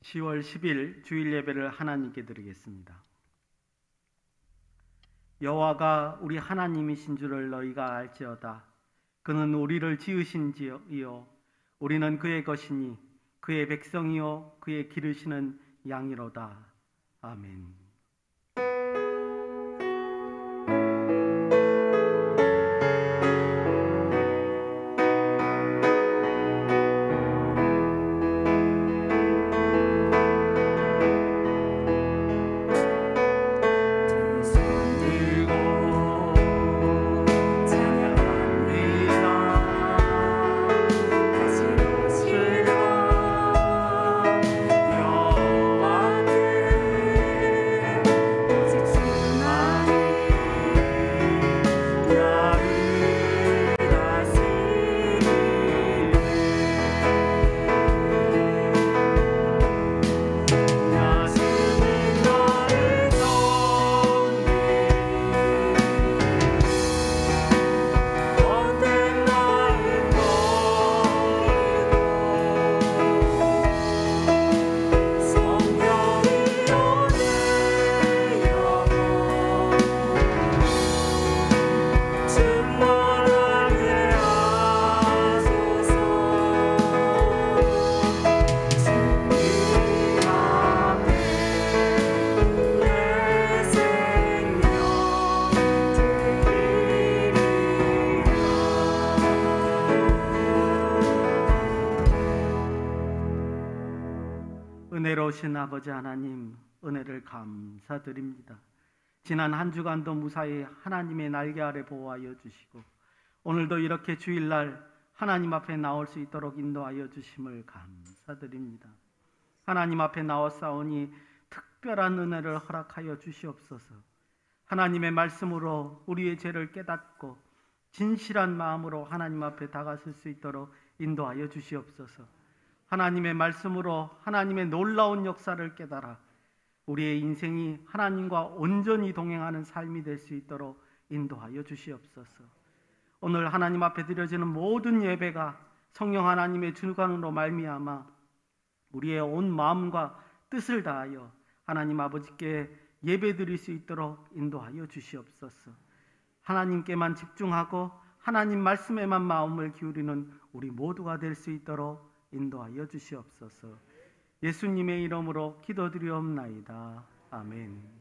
10월 10일 주일 예배를 하나님께 드리겠습니다. 여호와가 우리 하나님이신 줄을 너희가 알지어다. 그는 우리를 지으신 지이요 우리는 그의 것이니 그의 백성이요 그의 기르시는 양이로다. 아멘. 은혜로우신 아버지 하나님, 은혜를 감사드립니다. 지난 한 주간도 무사히 하나님의 날개 아래 보호하여 주시고 오늘도 이렇게 주일날 하나님 앞에 나올 수 있도록 인도하여 주심을 감사드립니다. 하나님 앞에 나왔사오니 특별한 은혜를 허락하여 주시옵소서. 하나님의 말씀으로 우리의 죄를 깨닫고 진실한 마음으로 하나님 앞에 다가설 수 있도록 인도하여 주시옵소서. 하나님의 말씀으로 하나님의 놀라운 역사를 깨달아 우리의 인생이 하나님과 온전히 동행하는 삶이 될 수 있도록 인도하여 주시옵소서. 오늘 하나님 앞에 드려지는 모든 예배가 성령 하나님의 주관으로 말미암아 우리의 온 마음과 뜻을 다하여 하나님 아버지께 예배드릴 수 있도록 인도하여 주시옵소서. 하나님께만 집중하고 하나님 말씀에만 마음을 기울이는 우리 모두가 될 수 있도록 인도하여 주시옵소서. 예수님의 이름으로 기도드리옵나이다. 아멘.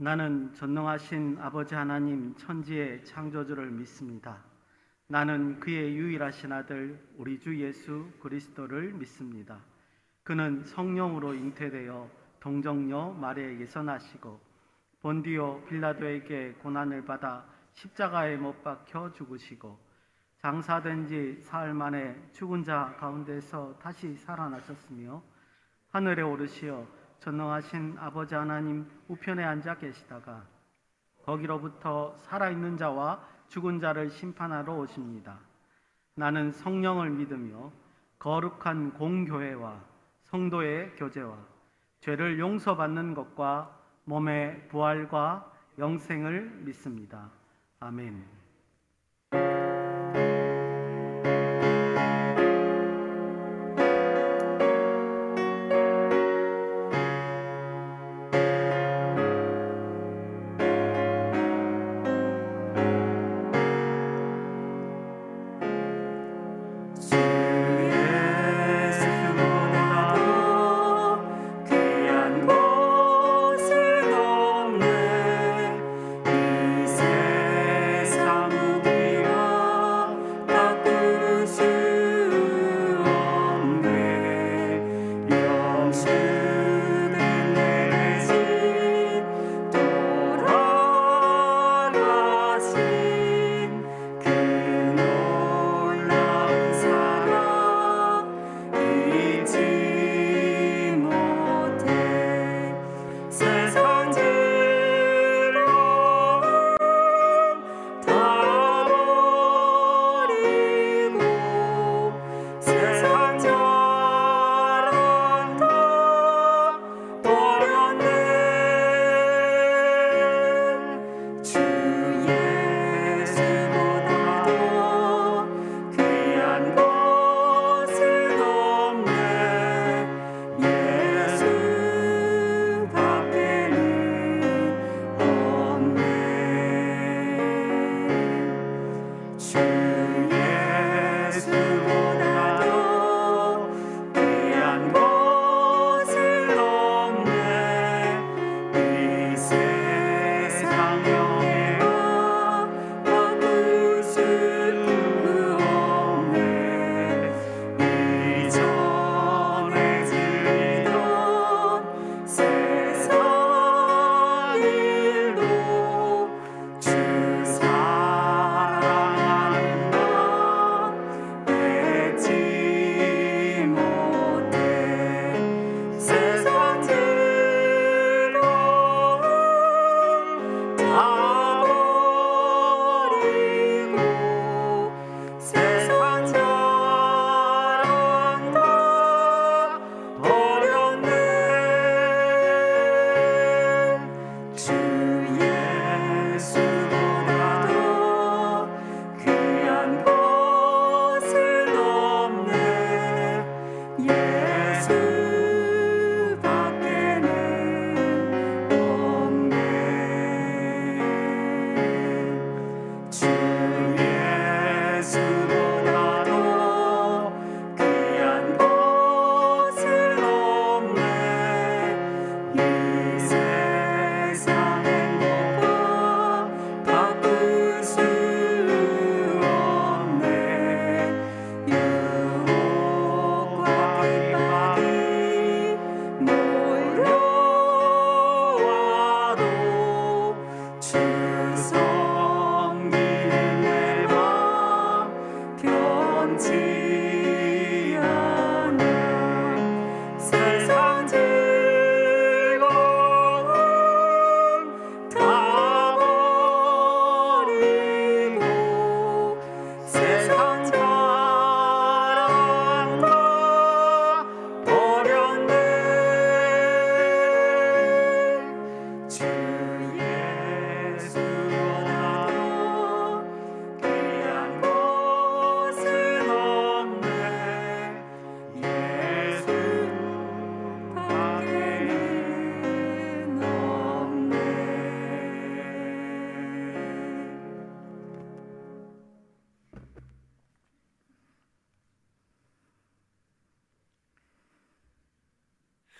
나는 전능하신 아버지 하나님 천지의 창조주를 믿습니다. 나는 그의 유일하신 아들 우리 주 예수 그리스도를 믿습니다. 그는 성령으로 잉태되어 동정녀 마리아에게서 나시고 본디오 빌라도에게 고난을 받아 십자가에 못 박혀 죽으시고 장사된 지 사흘 만에 죽은 자 가운데서 다시 살아나셨으며 하늘에 오르시어 전능하신 아버지 하나님 우편에 앉아 계시다가 거기로부터 살아있는 자와 죽은 자를 심판하러 오십니다. 나는 성령을 믿으며 거룩한 공교회와 성도의 교제와 죄를 용서받는 것과 몸의 부활과 영생을 믿습니다. 아멘.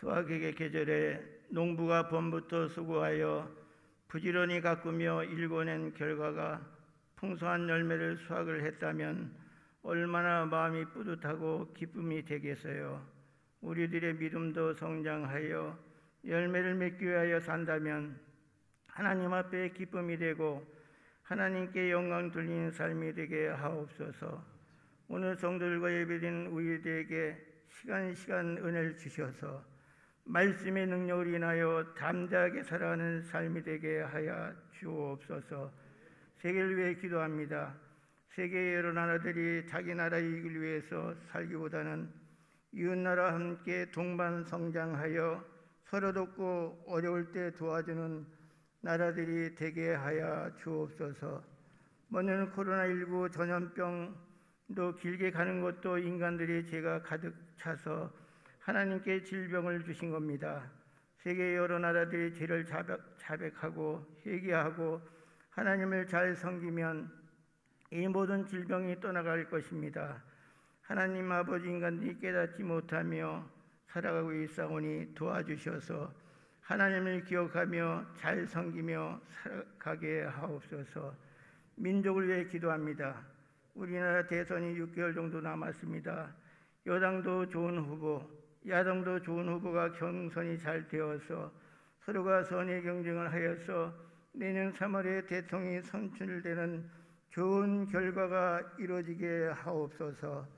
수확의 계절에 농부가 봄부터 수고하여 부지런히 가꾸며 일궈낸 결과가 풍성한 열매를 수확을 했다면 얼마나 마음이 뿌듯하고 기쁨이 되겠어요. 우리들의 믿음도 성장하여 열매를 맺기 위하여 산다면 하나님 앞에 기쁨이 되고 하나님께 영광 돌리는 삶이 되게 하옵소서. 오늘 성도들과 예배드린 우리들에게 시간 은혜를 주셔서 말씀의 능력을 인하여 담대하게 살아가는 삶이 되게 하여 주옵소서. 세계를 위해 기도합니다. 세계의 여러 나라들이 자기 나라 이익을 위해서 살기보다는 이웃나라와 함께 동반 성장하여 서로 돕고 어려울 때 도와주는 나라들이 되게 하여 주옵소서. 먼저는 코로나19 전염병도 길게 가는 것도 인간들의 죄가 가득 차서 하나님께 질병을 주신 겁니다. 세계의 여러 나라들이 죄를 자백하고 회개하고 하나님을 잘 섬기면 이 모든 질병이 떠나갈 것입니다. 하나님 아버지, 인간들이 깨닫지 못하며 살아가고 있사오니 도와주셔서 하나님을 기억하며 잘 섬기며 살아가게 하옵소서. 민족을 위해 기도합니다. 우리나라 대선이 6개월 정도 남았습니다. 여당도 좋은 후보, 야당도 좋은 후보가 경선이 잘 되어서 서로가 선의 경쟁을 하여서 내년 3월에 대통령이 선출되는 좋은 결과가 이루어지게 하옵소서.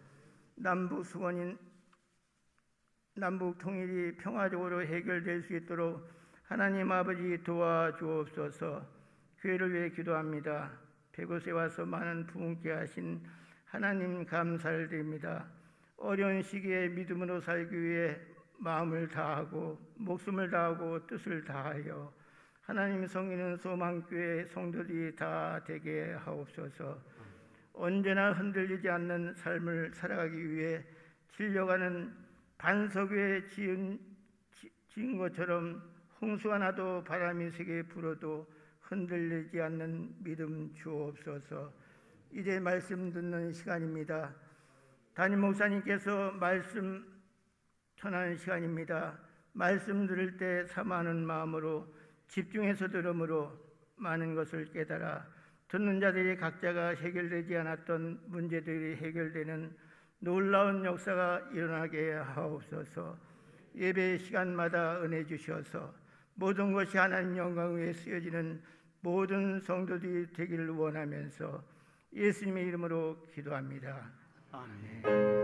남북 통일이 평화적으로 해결될 수 있도록 하나님 아버지 도와주옵소서. 교회를 위해 기도합니다. 백곳에 와서 많은 부흥케 하신 하나님 감사를 드립니다. 어려운 시기에 믿음으로 살기 위해 마음을 다하고 목숨을 다하고 뜻을 다하여 하나님 섬기는 소망교회 성도들이 다 되게 하옵소서. 언제나 흔들리지 않는 삶을 살아가기 위해 질려가는 반석 위에 지은 것처럼 홍수가 나도 바람이 세게 불어도 흔들리지 않는 믿음 주옵소서. 이제 말씀 듣는 시간입니다. 담임 목사님께서 말씀 전하는 시간입니다. 말씀 들을 때 사모하는 마음으로 집중해서 들으므로 많은 것을 깨달아 듣는 자들이 각자가 해결되지 않았던 문제들이 해결되는 놀라운 역사가 일어나게 하옵소서. 예배 시간마다 은혜 주셔서 모든 것이 하나님 영광 위에 쓰여지는 모든 성도들이 되기를 원하면서 예수님의 이름으로 기도합니다. 아멘.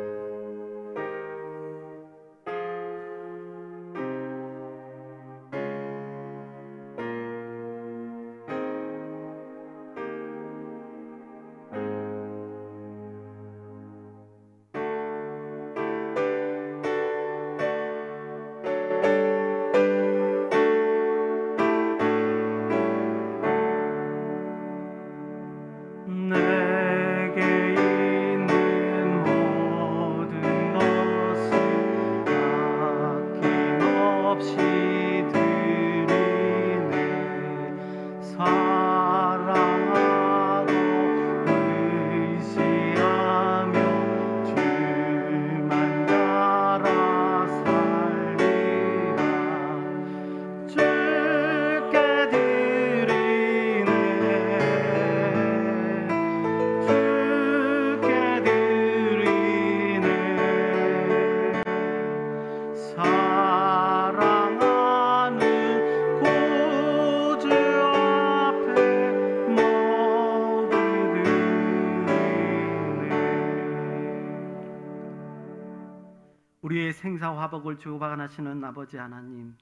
우리의 생사화복을 주관하시는 아버지 하나님,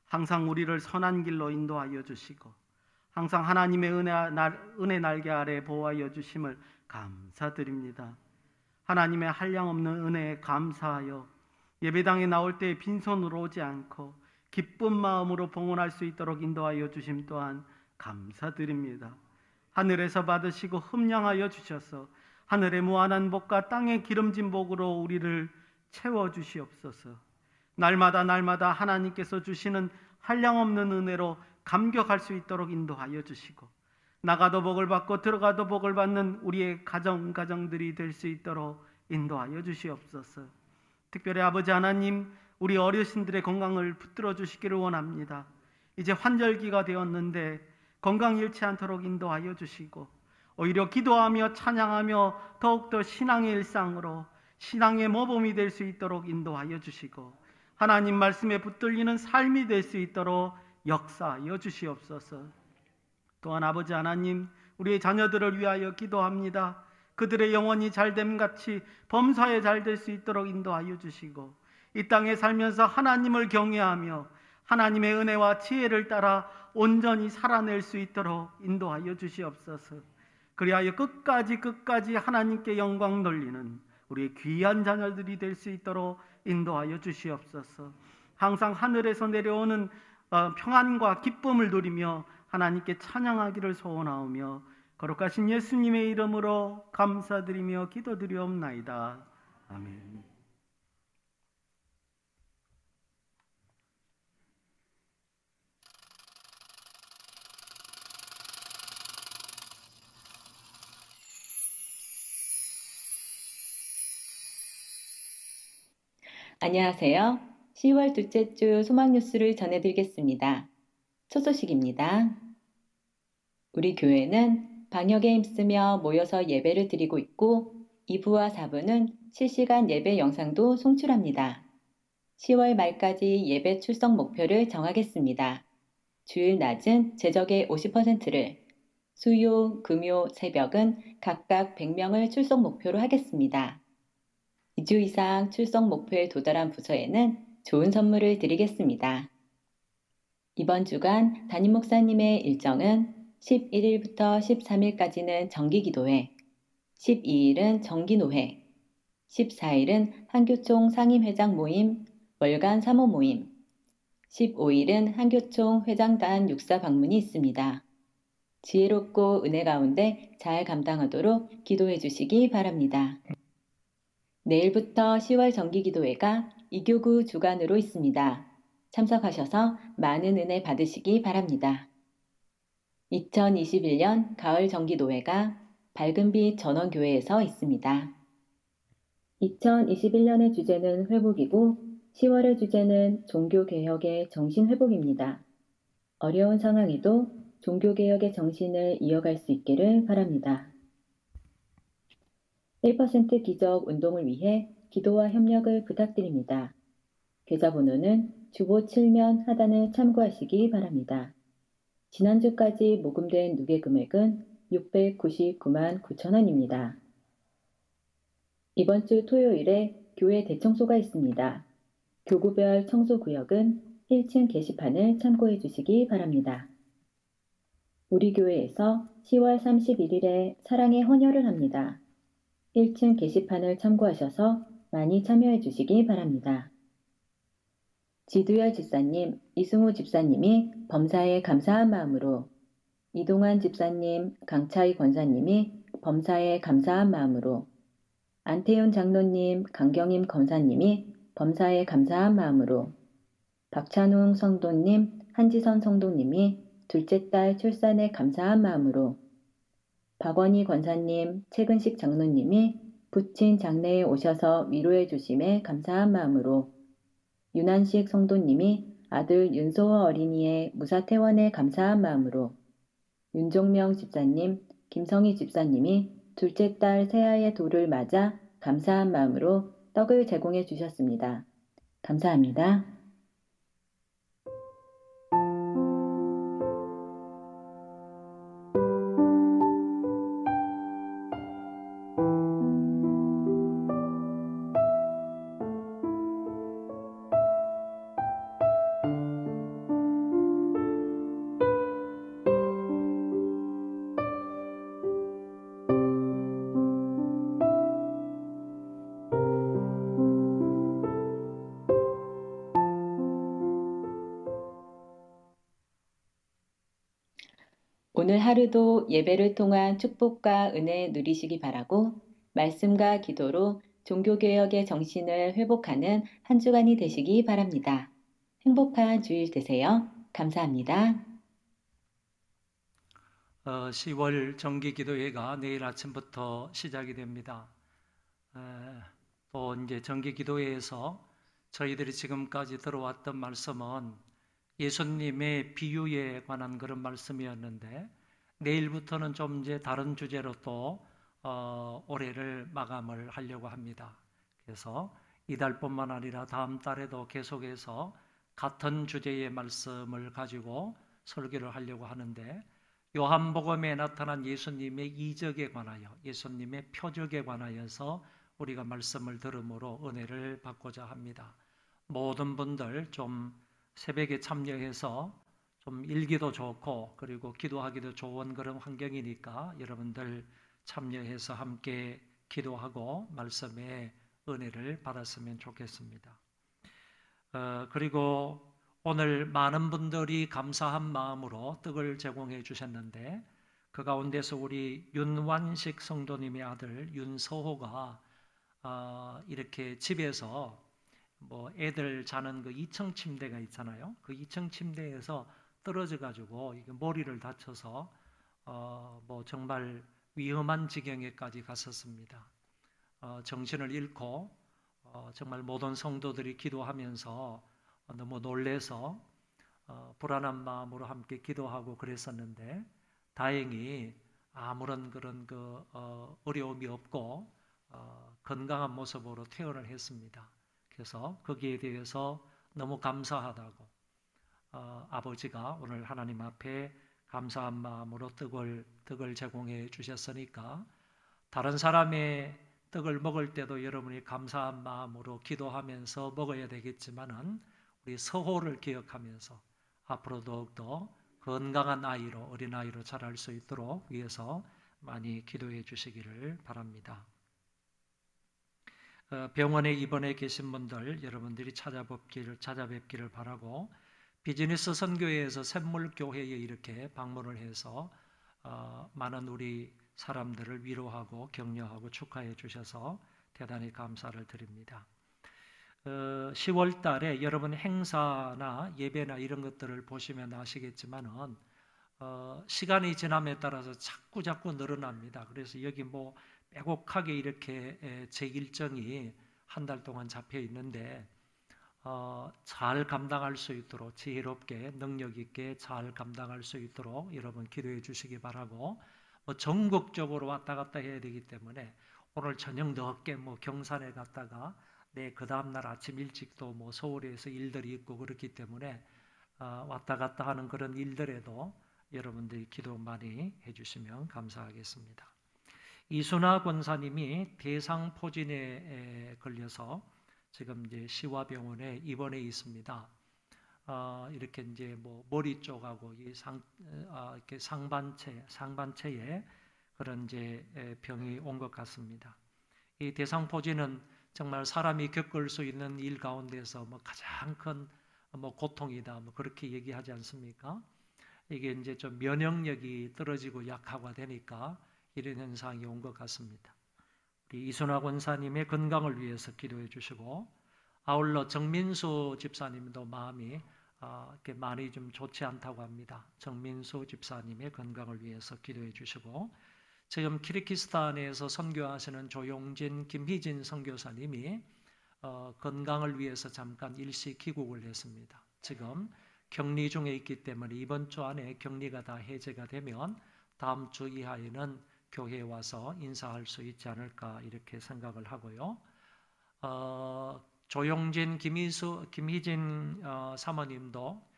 항상 우리를 선한 길로 인도하여 주시고 항상 하나님의 은혜 날개 아래 보호하여 주심을 감사드립니다. 하나님의 한량없는 은혜에 감사하여 예배당에 나올 때 빈손으로 오지 않고 기쁜 마음으로 봉헌할 수 있도록 인도하여 주심 또한 감사드립니다. 하늘에서 받으시고 흠량하여 주셔서 하늘의 무한한 복과 땅의 기름진 복으로 우리를 채워주시옵소서. 날마다 하나님께서 주시는 한량없는 은혜로 감격할 수 있도록 인도하여 주시고 나가도 복을 받고 들어가도 복을 받는 우리의 가정들이 될 수 있도록 인도하여 주시옵소서. 특별히 아버지 하나님, 우리 어르신들의 건강을 붙들어 주시기를 원합니다. 이제 환절기가 되었는데 건강 잃지 않도록 인도하여 주시고 오히려 기도하며 찬양하며 더욱더 신앙의 일상으로 신앙의 모범이 될 수 있도록 인도하여 주시고 하나님 말씀에 붙들리는 삶이 될 수 있도록 역사하여 주시옵소서. 또한 아버지 하나님, 우리의 자녀들을 위하여 기도합니다. 그들의 영혼이 잘됨 같이 범사에 잘 될 수 있도록 인도하여 주시고 이 땅에 살면서 하나님을 경외하며 하나님의 은혜와 지혜를 따라 온전히 살아낼 수 있도록 인도하여 주시옵소서. 그리하여 끝까지 하나님께 영광 돌리는 우리의 귀한 자녀들이 될 수 있도록 인도하여 주시옵소서. 항상 하늘에서 내려오는 평안과 기쁨을 누리며 하나님께 찬양하기를 소원하오며 거룩하신 예수님의 이름으로 감사드리며 기도드리옵나이다. 아멘. 안녕하세요. 10월 둘째 주 소망 뉴스를 전해드리겠습니다. 첫 소식입니다. 우리 교회는 방역에 힘쓰며 모여서 예배를 드리고 있고 2부와 4부는 실시간 예배 영상도 송출합니다. 10월 말까지 예배 출석 목표를 정하겠습니다. 주일 낮은 제적의 50%를, 수요, 금요, 새벽은 각각 100명을 출석 목표로 하겠습니다. 2주 이상 출석 목표에 도달한 부서에는 좋은 선물을 드리겠습니다. 이번 주간 담임 목사님의 일정은 11일부터 13일까지는 정기기도회, 12일은 정기노회, 14일은 한교총 상임회장 모임, 월간 사모 모임, 15일은 한교총 회장단 육사 방문이 있습니다. 지혜롭고 은혜 가운데 잘 감당하도록 기도해 주시기 바랍니다. 내일부터 10월 정기기도회가 이교구 주간으로 있습니다. 참석하셔서 많은 은혜 받으시기 바랍니다. 2021년 가을 정기도회가 밝은빛 전원교회에서 있습니다. 2021년의 주제는 회복이고 10월의 주제는 종교개혁의 정신회복입니다. 어려운 상황에도 종교개혁의 정신을 이어갈 수 있기를 바랍니다. 1% 기적 운동을 위해 기도와 협력을 부탁드립니다. 계좌번호는 주보 7면 하단을 참고하시기 바랍니다. 지난주까지 모금된 누계 금액은 699만 9천 원입니다. 이번 주 토요일에 교회 대청소가 있습니다. 교구별 청소구역은 1층 게시판을 참고해 주시기 바랍니다. 우리 교회에서 10월 31일에 사랑의 헌혈을 합니다. 1층 게시판을 참고하셔서 많이 참여해 주시기 바랍니다. 지두열 집사님, 이승우 집사님이 범사에 감사한 마음으로, 이동환 집사님, 강차희 권사님이 범사에 감사한 마음으로, 안태윤 장로님, 강경임 검사님이 범사에 감사한 마음으로, 박찬웅 성도님, 한지선 성도님이 둘째 딸 출산에 감사한 마음으로, 박원희 권사님, 최근식 장로님이 부친 장례에 오셔서 위로해 주심에 감사한 마음으로, 윤한식 성도님이 아들 윤소호 어린이의 무사퇴원에 감사한 마음으로, 윤종명 집사님, 김성희 집사님이 둘째 딸 새아의 돌을 맞아 감사한 마음으로 떡을 제공해 주셨습니다. 감사합니다. 오늘 하루도 예배를 통한 축복과 은혜 누리시기 바라고 말씀과 기도로 종교개혁의 정신을 회복하는 한 주간이 되시기 바랍니다. 행복한 주일 되세요. 감사합니다. 10월 정기기도회가 내일 아침부터 시작이 됩니다. 또 이제 정기기도회에서 저희들이 지금까지 들어왔던 말씀은 예수님의 비유에 관한 그런 말씀이었는데 내일부터는 좀 이제 다른 주제로 또 올해를 마감을 하려고 합니다. 그래서 이달뿐만 아니라 다음 달에도 계속해서 같은 주제의 말씀을 가지고 설교를 하려고 하는데 요한복음에 나타난 예수님의 이적에 관하여 예수님의 표적에 관하여서 우리가 말씀을 들음으로 은혜를 받고자 합니다. 모든 분들 좀 새벽에 참여해서 좀 일기도 좋고 그리고 기도하기도 좋은 그런 환경이니까 여러분들 참여해서 함께 기도하고 말씀의 은혜를 받았으면 좋겠습니다. 그리고 오늘 많은 분들이 감사한 마음으로 떡을 제공해 주셨는데 그 가운데서 우리 윤완식 성도님의 아들 윤서호가 이렇게 집에서 뭐 애들 자는 그 2층 침대가 있잖아요. 그 2층 침대에서 떨어져 가지고 머리를 다쳐서 뭐 정말 위험한 지경에까지 갔었습니다. 정신을 잃고 정말 모든 성도들이 기도하면서 너무 놀래서 불안한 마음으로 함께 기도하고 그랬었는데 다행히 아무런 그런 어려움이 없고 건강한 모습으로 퇴원을 했습니다. 그래서 거기에 대해서 너무 감사하다고 아버지가 오늘 하나님 앞에 감사한 마음으로 떡을 제공해 주셨으니까 다른 사람의 떡을 먹을 때도 여러분이 감사한 마음으로 기도하면서 먹어야 되겠지만은 우리 서호를 기억하면서 앞으로 더욱더 건강한 아이로 어린아이로 자랄 수 있도록 위해서 많이 기도해 주시기를 바랍니다. 병원에 입원해 계신 분들 여러분들이 찾아뵙기를 바라고 비즈니스 선교회에서 샘물교회에 이렇게 방문을 해서 많은 우리 사람들을 위로하고 격려하고 축하해 주셔서 대단히 감사를 드립니다. 10월 달에 여러분 행사나 예배나 이런 것들을 보시면 아시겠지만은 시간이 지남에 따라서 자꾸 늘어납니다. 그래서 여기 뭐 빼곡하게 이렇게 제 일정이 한 달 동안 잡혀 있는데 잘 감당할 수 있도록 지혜롭게 능력 있게 잘 감당할 수 있도록 여러분 기도해 주시기 바라고 전국적으로 왔다 갔다 해야 되기 때문에 오늘 저녁 늦게 뭐 경산에 갔다가 그 다음 날 아침 일찍도 뭐 서울에서 일들이 있고 그렇기 때문에 왔다 갔다 하는 그런 일들에도 여러분들이 기도 많이 해주시면 감사하겠습니다. 이순아 권사님이 대상포진에 걸려서 지금 이제 시화병원에 입원해 있습니다. 이렇게 이제 뭐 머리 쪽하고 이렇게 상반체에 그런 이제 병이 온 것 같습니다. 이 대상포진은 정말 사람이 겪을 수 있는 일 가운데서 뭐 가장 큰 뭐 고통이다 뭐 그렇게 얘기하지 않습니까? 이게 이제 좀 면역력이 떨어지고 약화가 되니까 이런 현상이 온 것 같습니다. 우리 이순화 권사님의 건강을 위해서 기도해 주시고 아울러 정민수 집사님도 마음이 이렇게 많이 좀 좋지 않다고 합니다. 정민수 집사님의 건강을 위해서 기도해 주시고 지금 키르기스탄에서 선교하시는 조용진, 김희진 선교사님이 건강을 위해서 잠깐 일시 귀국을 했습니다. 지금 격리 중에 있기 때문에 이번 주 안에 격리가 다 해제가 되면 다음 주 이하에는 교회에 와서 인사할 수 있지 않을까 이렇게 생각을 하고요. 조용진, 김희진 사모님도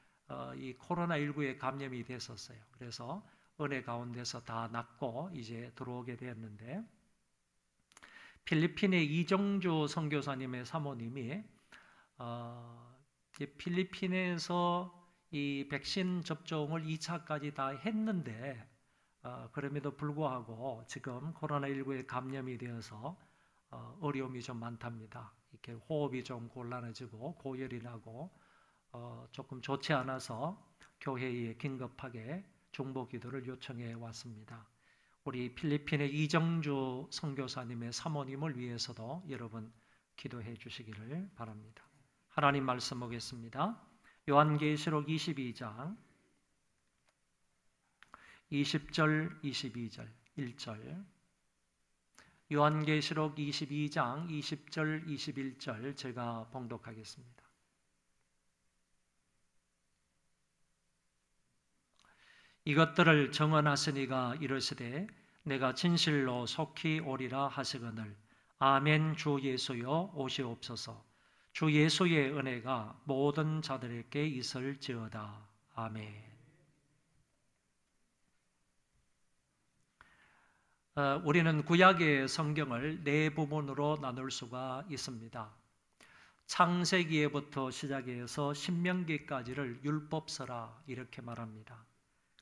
이 코로나19에 감염이 됐었어요. 그래서 은혜 가운데서 다 낫고 이제 들어오게 되었는데 필리핀의 이정주 선교사님의 사모님이 필리핀에서 이 백신 접종을 2차까지 다 했는데 그럼에도 불구하고 지금 코로나19에 감염이 되어서 어려움이 좀 많답니다. 이렇게 호흡이 좀 곤란해지고 고열이 나고 조금 좋지 않아서 교회에 긴급하게 중보 기도를 요청해 왔습니다. 우리 필리핀의 이정주 선교사님의 사모님을 위해서도 여러분 기도해 주시기를 바랍니다. 하나님 말씀 보겠습니다. 요한계시록 22장 20절 22절 1절 요한계시록 22장 20절 21절 제가 봉독하겠습니다. 이것들을 정언하시니가 이르시되 내가 진실로 속히 오리라 하시거늘 아멘. 주 예수여 오시옵소서. 주 예수의 은혜가 모든 자들에게 있을지어다. 아멘. 우리는 구약의 성경을 네 부분으로 나눌 수가 있습니다. 창세기에부터 시작해서 신명기까지를 율법서라 이렇게 말합니다.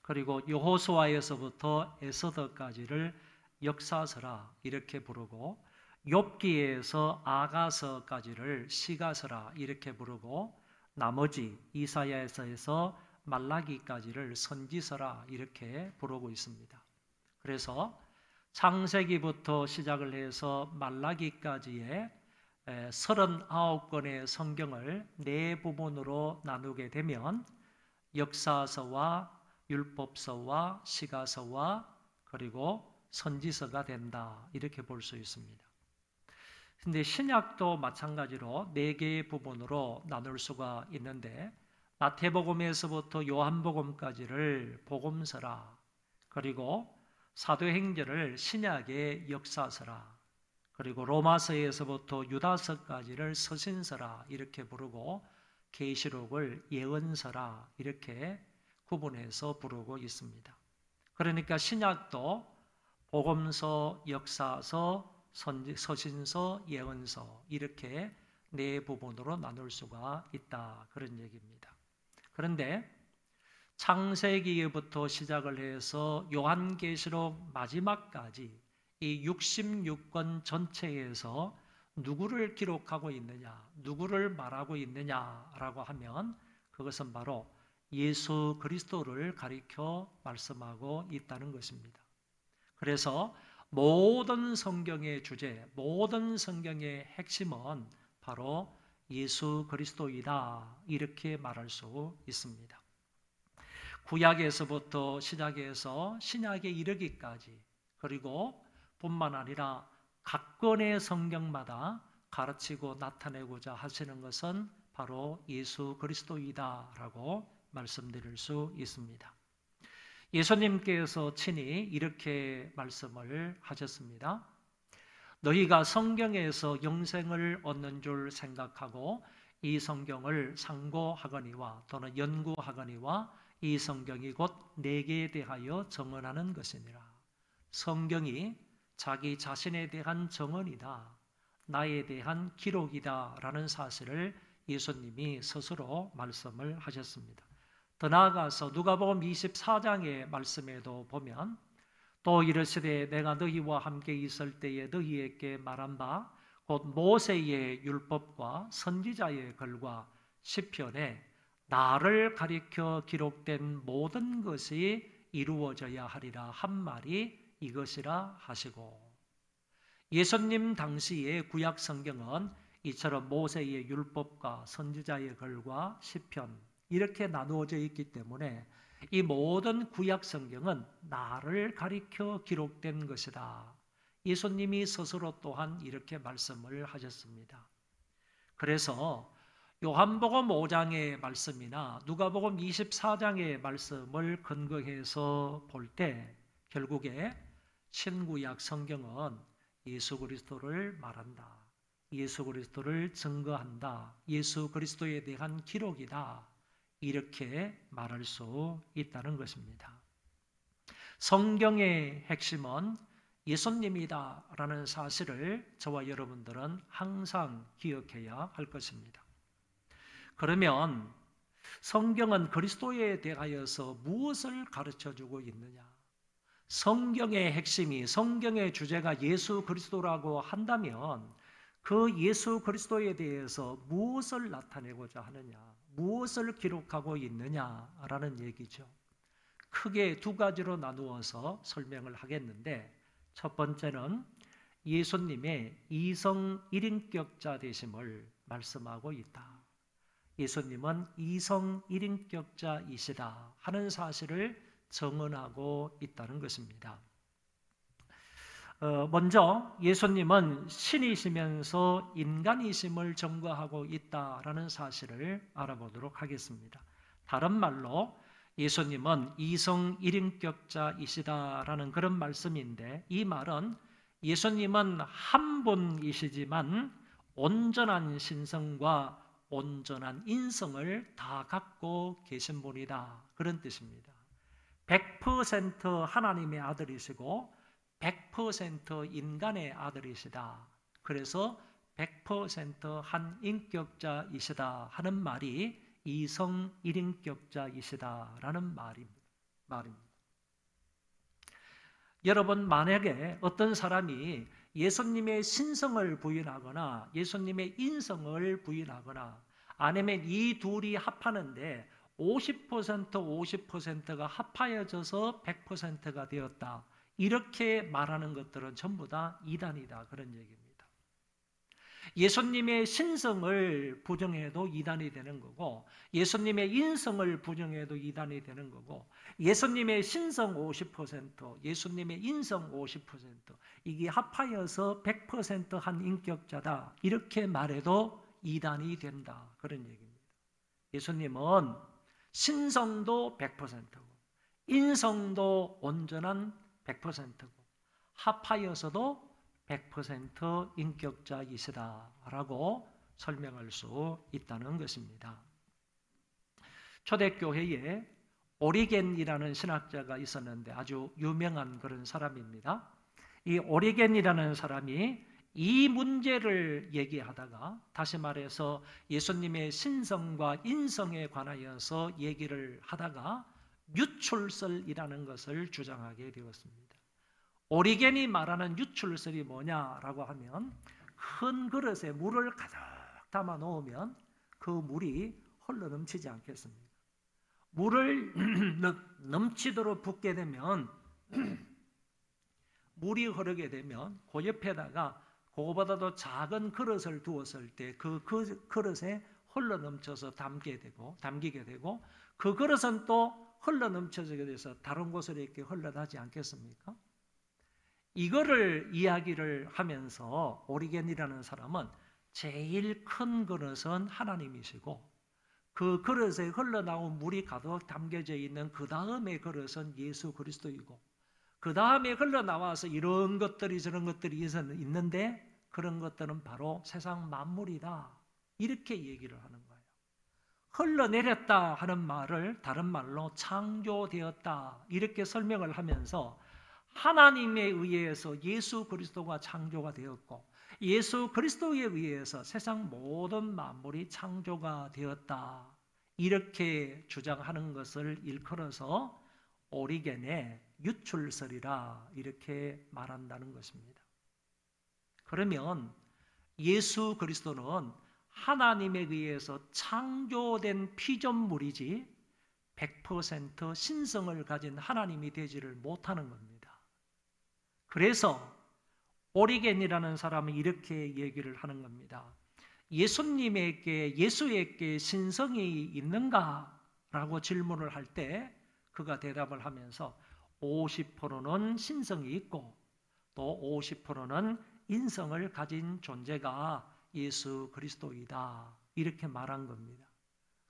그리고 여호수아에서부터 에스더까지를 역사서라 이렇게 부르고, 욥기에서 아가서까지를 시가서라 이렇게 부르고, 나머지 이사야에서 말라기까지를 선지서라 이렇게 부르고 있습니다. 그래서 창세기부터 시작을 해서 말라기까지의 39권의 성경을 네 부분으로 나누게 되면 역사서와 율법서와 시가서와 그리고 선지서가 된다 이렇게 볼 수 있습니다. 근데 신약도 마찬가지로 네 개의 부분으로 나눌 수가 있는데, 마태복음에서부터 요한복음까지를 복음서라, 그리고 사도행전을 신약의 역사서라, 그리고 로마서에서부터 유다서까지를 서신서라 이렇게 부르고, 계시록을 예언서라 이렇게 구분해서 부르고 있습니다. 그러니까 신약도 복음서, 역사서, 서신서, 예언서 이렇게 네 부분으로 나눌 수가 있다, 그런 얘기입니다. 그런데 창세기부터 시작을 해서 요한계시록 마지막까지 이 66권 전체에서 누구를 기록하고 있느냐, 누구를 말하고 있느냐라고 하면 그것은 바로 예수 그리스도를 가리켜 말씀하고 있다는 것입니다. 그래서 모든 성경의 주제, 모든 성경의 핵심은 바로 예수 그리스도이다 이렇게 말할 수 있습니다. 구약에서부터 시작해서 신약에 이르기까지, 그리고 뿐만 아니라 각 권의 성경마다 가르치고 나타내고자 하시는 것은 바로 예수 그리스도이다라고 말씀드릴 수 있습니다. 예수님께서 친히 이렇게 말씀을 하셨습니다. 너희가 성경에서 영생을 얻는 줄 생각하고 이 성경을 상고하거니와 또는 연구하거니와 이 성경이 곧 내게 대하여 정언하는 것이니라. 성경이 자기 자신에 대한 정언이다, 나에 대한 기록이다 라는 사실을 예수님이 스스로 말씀을 하셨습니다. 더 나아가서 누가복음 24장의 말씀에도 보면 또 이르시되 내가 너희와 함께 있을 때에 너희에게 말한 바 곧 모세의 율법과 선지자의 글과 시편에 나를 가리켜 기록된 모든 것이 이루어져야 하리라 한 말이 이것이라 하시고, 예수님 당시의 구약 성경은 이처럼 모세의 율법과 선지자의 글과 시편 이렇게 나누어져 있기 때문에 이 모든 구약 성경은 나를 가리켜 기록된 것이다. 예수님이 스스로 또한 이렇게 말씀을 하셨습니다. 그래서 요한복음 5장의 말씀이나 누가복음 24장의 말씀을 근거해서 볼 때 결국에 신구약 성경은 예수 그리스도를 말한다, 예수 그리스도를 증거한다, 예수 그리스도에 대한 기록이다 이렇게 말할 수 있다는 것입니다. 성경의 핵심은 예수님이다라는 사실을 저와 여러분들은 항상 기억해야 할 것입니다. 그러면 성경은 그리스도에 대하여서 무엇을 가르쳐주고 있느냐? 성경의 핵심이, 성경의 주제가 예수 그리스도라고 한다면 그 예수 그리스도에 대해서 무엇을 나타내고자 하느냐, 무엇을 기록하고 있느냐라는 얘기죠. 크게 두 가지로 나누어서 설명을 하겠는데, 첫 번째는 예수님의 이성 일인격자 되심을 말씀하고 있다. 예수님은 이성 일인격자이시다 하는 사실을 정언하고 있다는 것입니다. 먼저 예수님은 신이시면서 인간이심을 증거하고 있다라는 사실을 알아보도록 하겠습니다. 다른 말로 예수님은 이성 일인격자이시다라는 그런 말씀인데, 이 말은 예수님은 한 분이시지만 온전한 신성과 온전한 인성을 다 갖고 계신 분이다, 그런 뜻입니다. 100% 하나님의 아들이시고 100% 인간의 아들이시다. 그래서 100% 한 인격자이시다 하는 말이 이성 일인격자이시다라는 말입니다. 여러분, 만약에 어떤 사람이 예수님의 신성을 부인하거나 예수님의 인성을 부인하거나 아니면 이 둘이 합하는데 50% 50%가 합하여져서 100%가 되었다, 이렇게 말하는 것들은 전부 다 이단이다, 그런 얘기입니다. 예수님의 신성을 부정해도 이단이 되는 거고, 예수님의 인성을 부정해도 이단이 되는 거고, 예수님의 신성 50%, 예수님의 인성 50%, 이게 합하여서 100% 한 인격자다, 이렇게 말해도 이단이 된다, 그런 얘기입니다. 예수님은 신성도 100%고 인성도 온전한 100%고 합하여서도 100% 인격자이시다라고 설명할 수 있다는 것입니다. 초대교회에 오리겐이라는 신학자가 있었는데 아주 유명한 그런 사람입니다. 이 오리겐이라는 사람이 이 문제를 얘기하다가, 다시 말해서 예수님의 신성과 인성에 관하여서 얘기를 하다가 유출설이라는 것을 주장하게 되었습니다. 오리겐이 말하는 유출설이 뭐냐라고 하면, 큰 그릇에 물을 가득 담아 놓으면 그 물이 흘러 넘치지 않겠습니까? 물을 넘치도록 붓게 되면 물이 흐르게 되면 그 옆에다가 그거보다도 작은 그릇을 두었을 때 그 그릇에 흘러 넘쳐서 담기게 되고 그 그릇은 또 흘러 넘쳐지게 돼서 다른 곳으로 이렇게 흘러나지 않겠습니까? 이거를 이야기를 하면서 오리겐이라는 사람은 제일 큰 그릇은 하나님이시고 그 그릇에 흘러나온 물이 가득 담겨져 있는 그 다음의 그릇은 예수 그리스도이고 그 다음에 흘러나와서 이런 것들이 저런 것들이 있는데 그런 것들은 바로 세상 만물이다, 이렇게 얘기를 하는 거예요. 흘러내렸다 하는 말을 다른 말로 창조되었다, 이렇게 설명을 하면서 하나님에 의해서 예수 그리스도가 창조가 되었고 예수 그리스도에 의해서 세상 모든 만물이 창조가 되었다, 이렇게 주장하는 것을 일컬어서 오리겐의 유출설이라 이렇게 말한다는 것입니다. 그러면 예수 그리스도는 하나님에 의해서 창조된 피조물이지 100% 신성을 가진 하나님이 되지를 못하는 겁니다. 그래서 오리겐이라는 사람은 이렇게 얘기를 하는 겁니다. 예수에게 신성이 있는가? 라고 질문을 할 때 그가 대답을 하면서 50%는 신성이 있고 또 50%는 인성을 가진 존재가 예수 그리스도이다, 이렇게 말한 겁니다.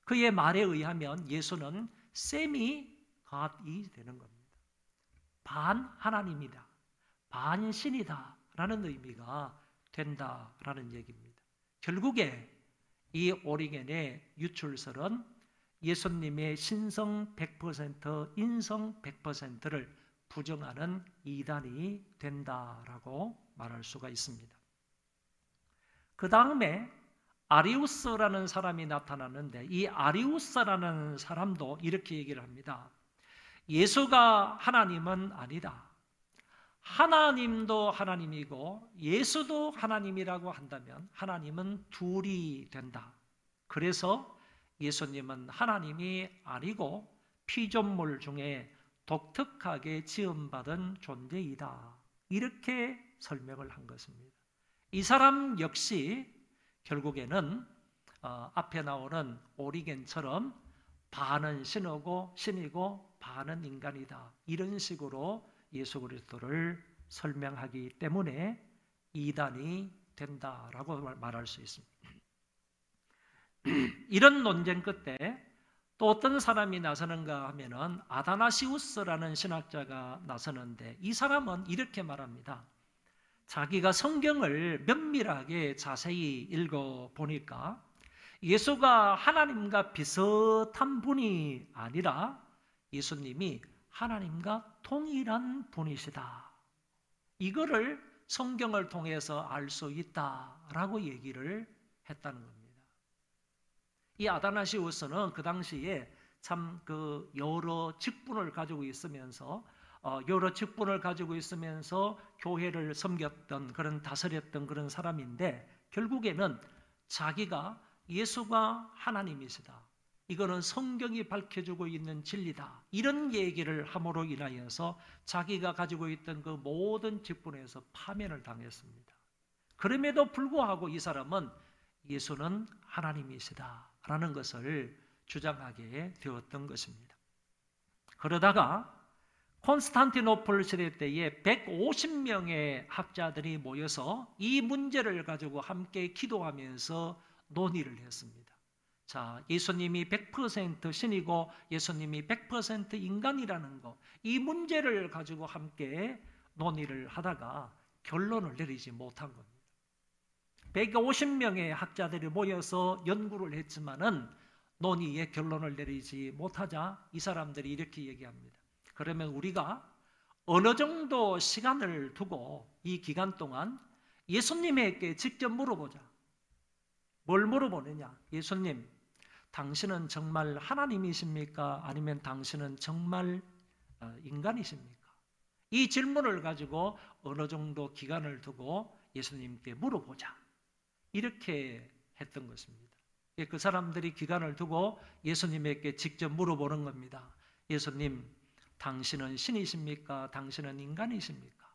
그의 말에 의하면 예수는 세미 갓이 되는 겁니다. 반 하나님이다, 반 신이다 라는 의미가 된다라는 얘기입니다. 결국에 이 오리겐의 유출설은 예수님의 신성 100%, 인성 100%를 부정하는 이단이 된다라고 말할 수가 있습니다. 그 다음에 아리우스라는 사람이 나타났는데 이 아리우스라는 사람도 이렇게 얘기를 합니다. 예수가 하나님은 아니다. 하나님도 하나님이고 예수도 하나님이라고 한다면 하나님은 둘이 된다. 그래서 예수님은 하나님이 아니고 피조물 중에 독특하게 지음받은 존재이다, 이렇게 설명을 한 것입니다. 이 사람 역시 결국에는 앞에 나오는 오리겐처럼 반은 신이고 반은 인간이다, 이런 식으로 예수 그리스도를 설명하기 때문에 이단이 된다라고 말할 수 있습니다. 이런 논쟁 끝에 또 어떤 사람이 나서는가 하면은 아다나시우스라는 신학자가 나서는데, 이 사람은 이렇게 말합니다. 자기가 성경을 면밀하게 자세히 읽어보니까 예수가 하나님과 비슷한 분이 아니라 예수님이 하나님과 동일한 분이시다. 이거를 성경을 통해서 알 수 있다라고 얘기를 했다는 겁니다. 이 아다나시우스는 그 당시에 참 그 여러 직분을 가지고 있으면서 교회를 섬겼던, 그런 다스렸던 그런 사람인데, 결국에는 자기가 예수가 하나님이시다, 이거는 성경이 밝혀주고 있는 진리다, 이런 얘기를 함으로 인하여서 자기가 가지고 있던 그 모든 직분에서 파면을 당했습니다. 그럼에도 불구하고 이 사람은 예수는 하나님이시다 라는 것을 주장하게 되었던 것입니다. 그러다가 콘스탄티노플 시대 때에 150명의 학자들이 모여서 이 문제를 가지고 함께 기도하면서 논의를 했습니다. 자, 예수님이 100% 신이고 예수님이 100% 인간이라는 것, 이 문제를 가지고 함께 논의를 하다가 결론을 내리지 못한 겁니다. 150명의 학자들이 모여서 연구를 했지만은 논의의 결론을 내리지 못하자 이 사람들이 이렇게 얘기합니다. 그러면 우리가 어느 정도 시간을 두고 이 기간 동안 예수님에게 직접 물어보자. 뭘 물어보느냐? 예수님, 당신은 정말 하나님이십니까? 아니면 당신은 정말 인간이십니까? 이 질문을 가지고 어느 정도 기간을 두고 예수님께 물어보자. 이렇게 했던 것입니다. 그 사람들이 기간을 두고 예수님에게 직접 물어보는 겁니다. 예수님, 당신은 신이십니까? 당신은 인간이십니까?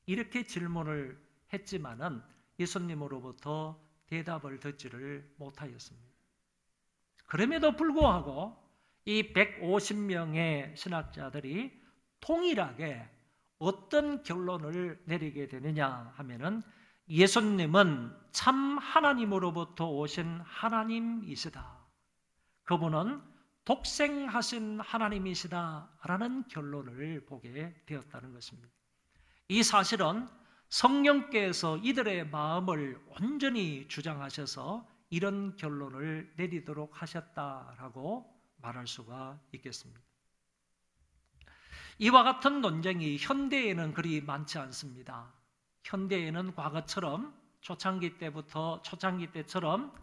이렇게 질문을 했지만은 예수님으로부터 대답을 듣지를 못하였습니다. 그럼에도 불구하고 이 150명의 신학자들이 동일하게 어떤 결론을 내리게 되느냐 하면은, 예수님은 참 하나님으로부터 오신 하나님이시다, 그분은 독생하신 하나님이시다라는 결론을 보게 되었다는 것입니다. 이 사실은 성령께서 이들의 마음을 온전히 주장하셔서 이런 결론을 내리도록 하셨다라고 말할 수가 있겠습니다. 이와 같은 논쟁이 현대에는 그리 많지 않습니다. 현대에는 과거처럼 초창기 때처럼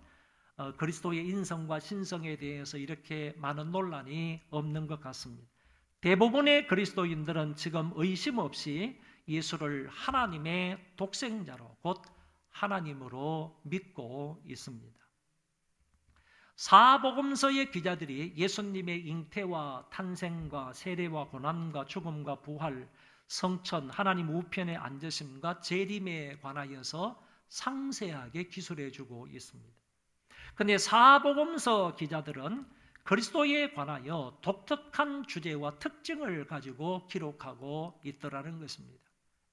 그리스도의 인성과 신성에 대해서 이렇게 많은 논란이 없는 것 같습니다. 대부분의 그리스도인들은 지금 의심 없이 예수를 하나님의 독생자로, 곧 하나님으로 믿고 있습니다. 사복음서의 기자들이 예수님의 잉태와 탄생과 세례와 고난과 죽음과 부활, 성천, 하나님 우편에 앉으심과 재림에 관하여서 상세하게 기술해주고 있습니다. 그런데 사복음서 기자들은 그리스도에 관하여 독특한 주제와 특징을 가지고 기록하고 있더라는 것입니다.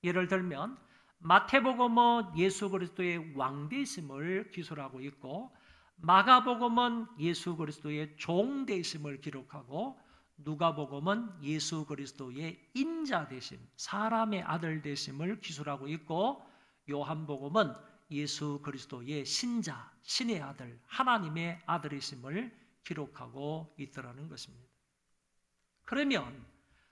예를 들면 마태복음은 예수 그리스도의 왕되심을 기술하고 있고, 마가복음은 예수 그리스도의 종되심을 기록하고, 누가복음은 예수 그리스도의 인자 되심, 사람의 아들 되심을 기술하고 있고, 요한복음은 예수 그리스도의 신자, 신의 아들, 하나님의 아들이심을 기록하고 있더라는 것입니다. 그러면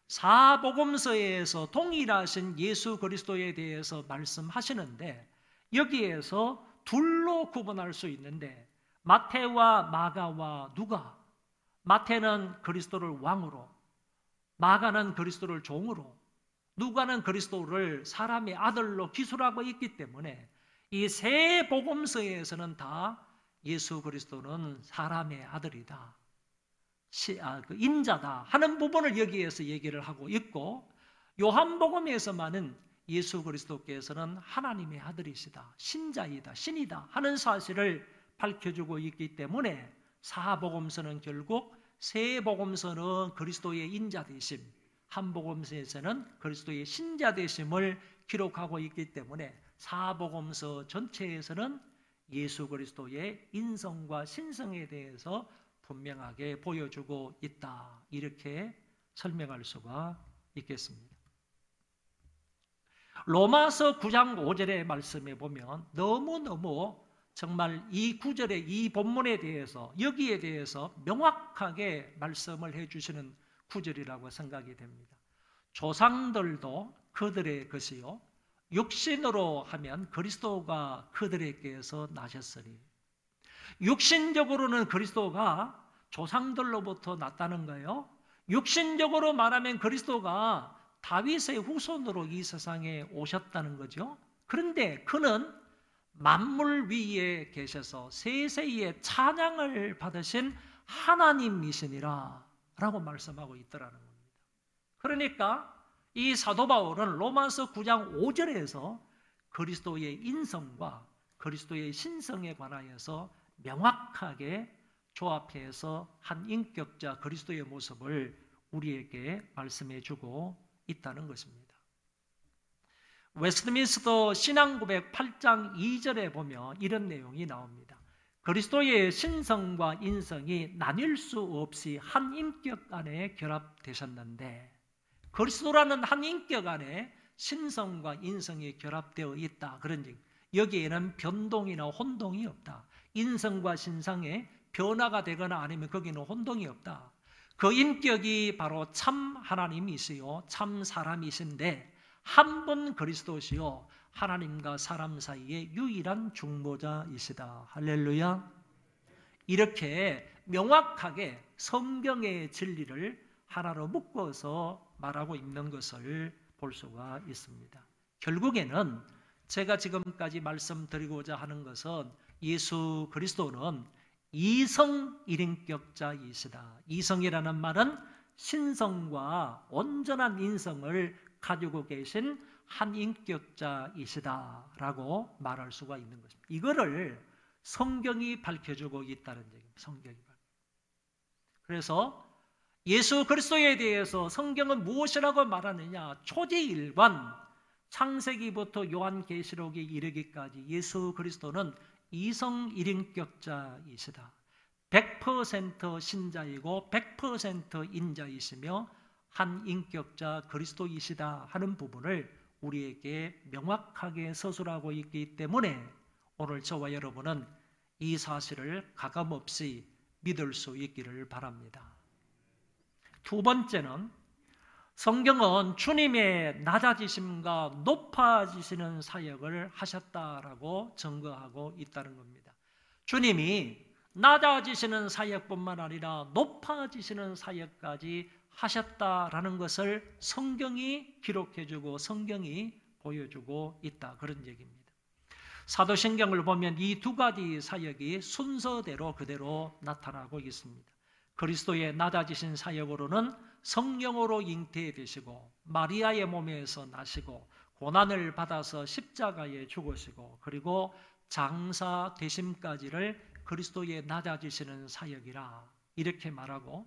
사복음서에서 동일하신 예수 그리스도에 대해서 말씀하시는데, 여기에서 둘로 구분할 수 있는데, 마태와 마가와 누가, 마태는 그리스도를 왕으로, 마가는 그리스도를 종으로, 누가는 그리스도를 사람의 아들로 기술하고 있기 때문에 이 세 복음서에서는 다 예수 그리스도는 사람의 아들이다, 인자다 하는 부분을 여기에서 얘기를 하고 있고, 요한복음에서만은 예수 그리스도께서는 하나님의 아들이시다, 신자이다, 신이다 하는 사실을 밝혀주고 있기 때문에 사복음서는 결국 세 복음서는 그리스도의 인자 되심, 한 복음서에서는 그리스도의 신자 되심을 기록하고 있기 때문에 사복음서 전체에서는 예수 그리스도의 인성과 신성에 대해서 분명하게 보여주고 있다. 이렇게 설명할 수가 있겠습니다. 로마서 9장 5절의 말씀에 보면 너무너무 정말 이 구절의 이 본문에 대해서 여기에 대해서 명확하게 말씀을 해주시는 구절이라고 생각이 됩니다. 조상들도 그들의 것이요 육신으로 하면 그리스도가 그들에게서 나셨으니, 육신적으로는 그리스도가 조상들로부터 났다는 거예요. 육신적으로 말하면 그리스도가 다윗의 후손으로 이 세상에 오셨다는 거죠. 그런데 그는 만물 위에 계셔서 세세의 찬양을 받으신 하나님이시니라 라고 말씀하고 있더라는 겁니다. 그러니까 이 사도 바울은 로마서 9장 5절에서 그리스도의 인성과 그리스도의 신성에 관하여서 명확하게 조합해서 한 인격자 그리스도의 모습을 우리에게 말씀해 주고 있다는 것입니다. 웨스트민스터 신앙고백 8장 2절에 보면 이런 내용이 나옵니다. 그리스도의 신성과 인성이 나뉠 수 없이 한 인격 안에 결합되셨는데, 그리스도라는 한 인격 안에 신성과 인성이 결합되어 있다. 그런 얘기. 여기에는 변동이나 혼동이 없다. 인성과 신성에 변화가 되거나 아니면 거기는 혼동이 없다. 그 인격이 바로 참 하나님이시요 참 사람이신데 한 분 그리스도시요 하나님과 사람 사이의 유일한 중보자이시다. 할렐루야. 이렇게 명확하게 성경의 진리를 하나로 묶어서 말하고 있는 것을 볼 수가 있습니다. 결국에는 제가 지금까지 말씀드리고자 하는 것은 예수 그리스도는 이성 일인격자이시다. 이성이라는 말은 신성과 온전한 인성을 가지고 계신 한 인격자이시다라고 말할 수가 있는 것입니다. 이거를 성경이 밝혀주고 있다는 얘기입니다. 성경이. 그래서 예수 그리스도에 대해서 성경은 무엇이라고 말하느냐? 초지일관 창세기부터 요한계시록에 이르기까지 예수 그리스도는 이성 일인격자이시다. 100% 신자이고 100% 인자이시며 한 인격자 그리스도이시다 하는 부분을 우리에게 명확하게 서술하고 있기 때문에 오늘 저와 여러분은 이 사실을 가감없이 믿을 수 있기를 바랍니다. 두 번째는 성경은 주님의 낮아지심과 높아지시는 사역을 하셨다라고 증거하고 있다는 겁니다. 주님이 낮아지시는 사역뿐만 아니라 높아지시는 사역까지 하셨다라는 것을 성경이 기록해주고 성경이 보여주고 있다. 그런 얘기입니다. 사도신경을 보면 이 두 가지 사역이 순서대로 그대로 나타나고 있습니다. 그리스도의 낮아지신 사역으로는 성령으로 잉태되시고 마리아의 몸에서 나시고 고난을 받아서 십자가에 죽으시고 그리고 장사 되심까지를 그리스도의 낮아지시는 사역이라 이렇게 말하고,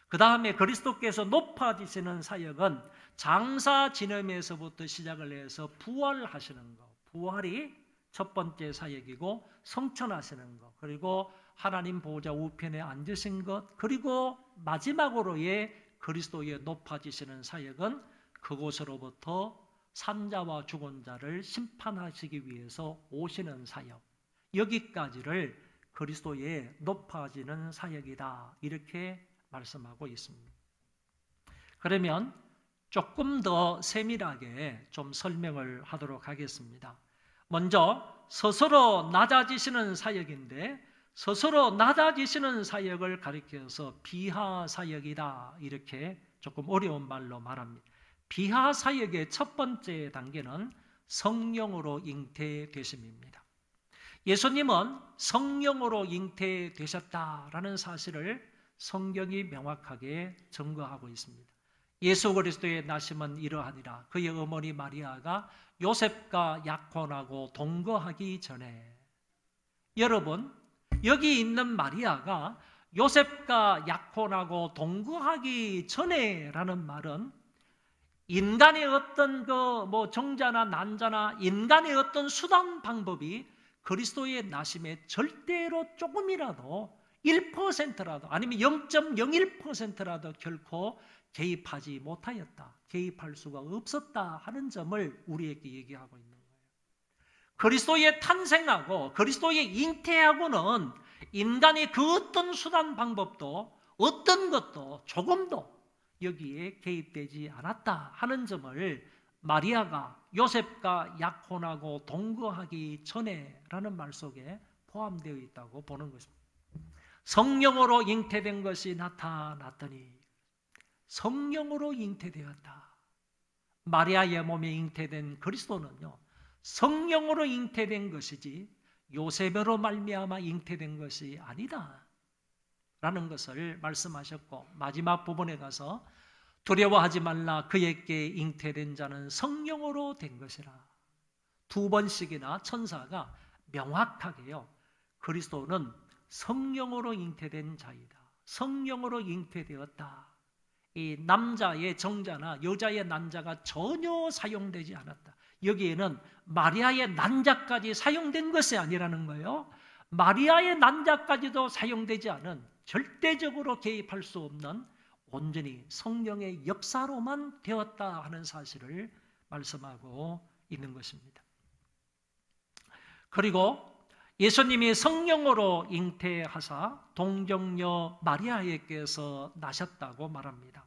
그 다음에 그리스도께서 높아지시는 사역은 장사 지냄에서부터 시작을 해서 부활하시는 것, 부활이 첫 번째 사역이고 성천하시는 것, 그리고 하나님 보좌 우편에 앉으신 것, 그리고 마지막으로의 그리스도의 높아지시는 사역은 그곳으로부터 산자와 죽은 자를 심판하시기 위해서 오시는 사역, 여기까지를 그리스도의 높아지는 사역이다 이렇게 말씀하고 있습니다. 그러면 조금 더 세밀하게 좀 설명을 하도록 하겠습니다. 먼저 스스로 낮아지시는 사역인데, 스스로 낮아지시는 사역을 가리켜서 비하 사역이다 이렇게 조금 어려운 말로 말합니다. 비하 사역의 첫 번째 단계는 성령으로 잉태되심입니다. 예수님은 성령으로 잉태되셨다라는 사실을 성경이 명확하게 증거하고 있습니다. 예수 그리스도의 나심은 이러하니라. 그의 어머니 마리아가 요셉과 약혼하고 동거하기 전에. 여러분, 여기 있는 마리아가 요셉과 약혼하고 동거하기 전에라는 말은 인간의 어떤 정자나 난자나 인간의 어떤 수단 방법이 그리스도의 나심에 절대로 조금이라도 1%라도 아니면 0.01%라도 결코 개입하지 못하였다. 개입할 수가 없었다 하는 점을 우리에게 얘기하고 있는 거예요. 그리스도의 탄생하고 그리스도의 잉태하고는 인간의 그 어떤 수단 방법도 어떤 것도 조금도 여기에 개입되지 않았다 하는 점을 마리아가 요셉과 약혼하고 동거하기 전에라는 말 속에 포함되어 있다고 보는 것입니다. 성령으로 잉태된 것이 나타났더니 성령으로 잉태되었다. 마리아의 몸에 잉태된 그리스도는요, 성령으로 잉태된 것이지 요셉으로 말미암아 잉태된 것이 아니다 라는 것을 말씀하셨고, 마지막 부분에 가서 두려워하지 말라, 그에게 잉태된 자는 성령으로 된 것이라. 2번씩이나 천사가 명확하게요, 그리스도는 성령으로 잉태된 자이다, 성령으로 잉태되었다, 이 남자의 정자나 여자의 난자가 전혀 사용되지 않았다. 여기에는 마리아의 난자까지 사용된 것이 아니라는 거예요. 마리아의 난자까지도 사용되지 않은, 절대적으로 개입할 수 없는 온전히 성령의 역사로만 되었다 하는 사실을 말씀하고 있는 것입니다. 그리고 예수님이 성령으로 잉태하사 동정녀 마리아에게서 나셨다고 말합니다.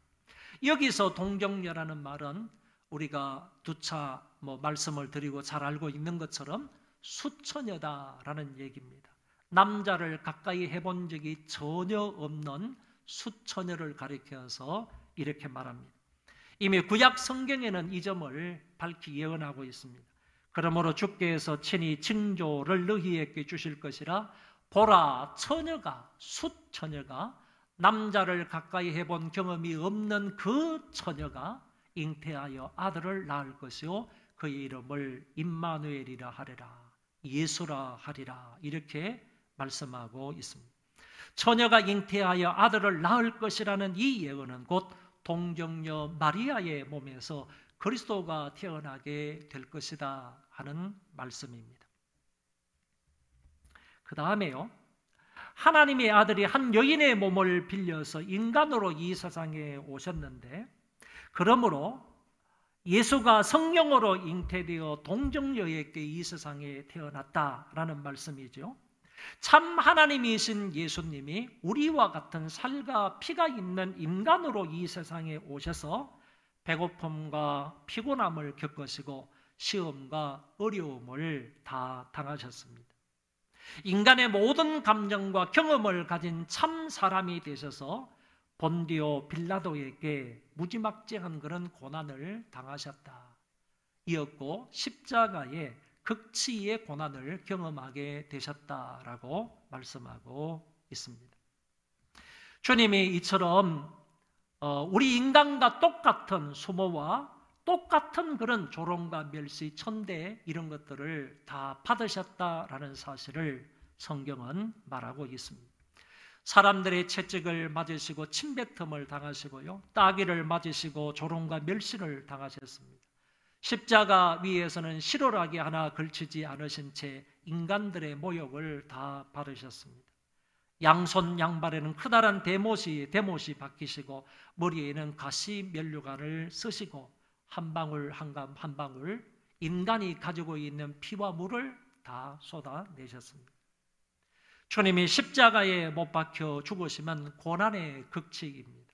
여기서 동정녀라는 말은 우리가 두차 말씀을 드리고 잘 알고 있는 것처럼 수처녀다라는 얘기입니다. 남자를 가까이 해본 적이 전혀 없는 수처녀를 가리켜서 이렇게 말합니다. 이미 구약 성경에는 이 점을 밝히 예언하고 있습니다. 그러므로 주께서 친히 징조를 너희에게 주실 것이라. 보라, 처녀가, 숫처녀가, 남자를 가까이 해본 경험이 없는 그 처녀가 잉태하여 아들을 낳을 것이요 그의 이름을 임마누엘이라 하리라, 예수라 하리라, 이렇게 말씀하고 있습니다. 처녀가 잉태하여 아들을 낳을 것이라는 이 예언은 곧 동정녀 마리아의 몸에서 그리스도가 태어나게 될 것이다 하는 말씀입니다. 그 다음에요, 하나님의 아들이 한 여인의 몸을 빌려서 인간으로 이 세상에 오셨는데, 그러므로 예수가 성령으로 잉태되어 동정녀에게 이 세상에 태어났다라는 말씀이죠. 참 하나님이신 예수님이 우리와 같은 살과 피가 있는 인간으로 이 세상에 오셔서 배고픔과 피곤함을 겪으시고 시험과 어려움을 다 당하셨습니다. 인간의 모든 감정과 경험을 가진 참 사람이 되셔서 본디오 빌라도에게 무지막지한 그런 고난을 당하셨다. 이었고 십자가의 극치의 고난을 경험하게 되셨다라고 말씀하고 있습니다. 주님이 이처럼 우리 인간과 똑같은 수모와 똑같은 그런 조롱과 멸시, 천대 이런 것들을 다 받으셨다라는 사실을 성경은 말하고 있습니다. 사람들의 채찍을 맞으시고 침뱉음을 당하시고요, 따귀를 맞으시고 조롱과 멸시를 당하셨습니다. 십자가 위에서는 실오라기 하나 걸치지 않으신 채 인간들의 모욕을 다 받으셨습니다. 양손 양발에는 크다란 대못이 박히시고 머리에는 가시 면류관을 쓰시고 한 방울 한 방울 인간이 가지고 있는 피와 물을 다 쏟아내셨습니다. 주님이 십자가에 못 박혀 죽으시면 고난의 극치입니다.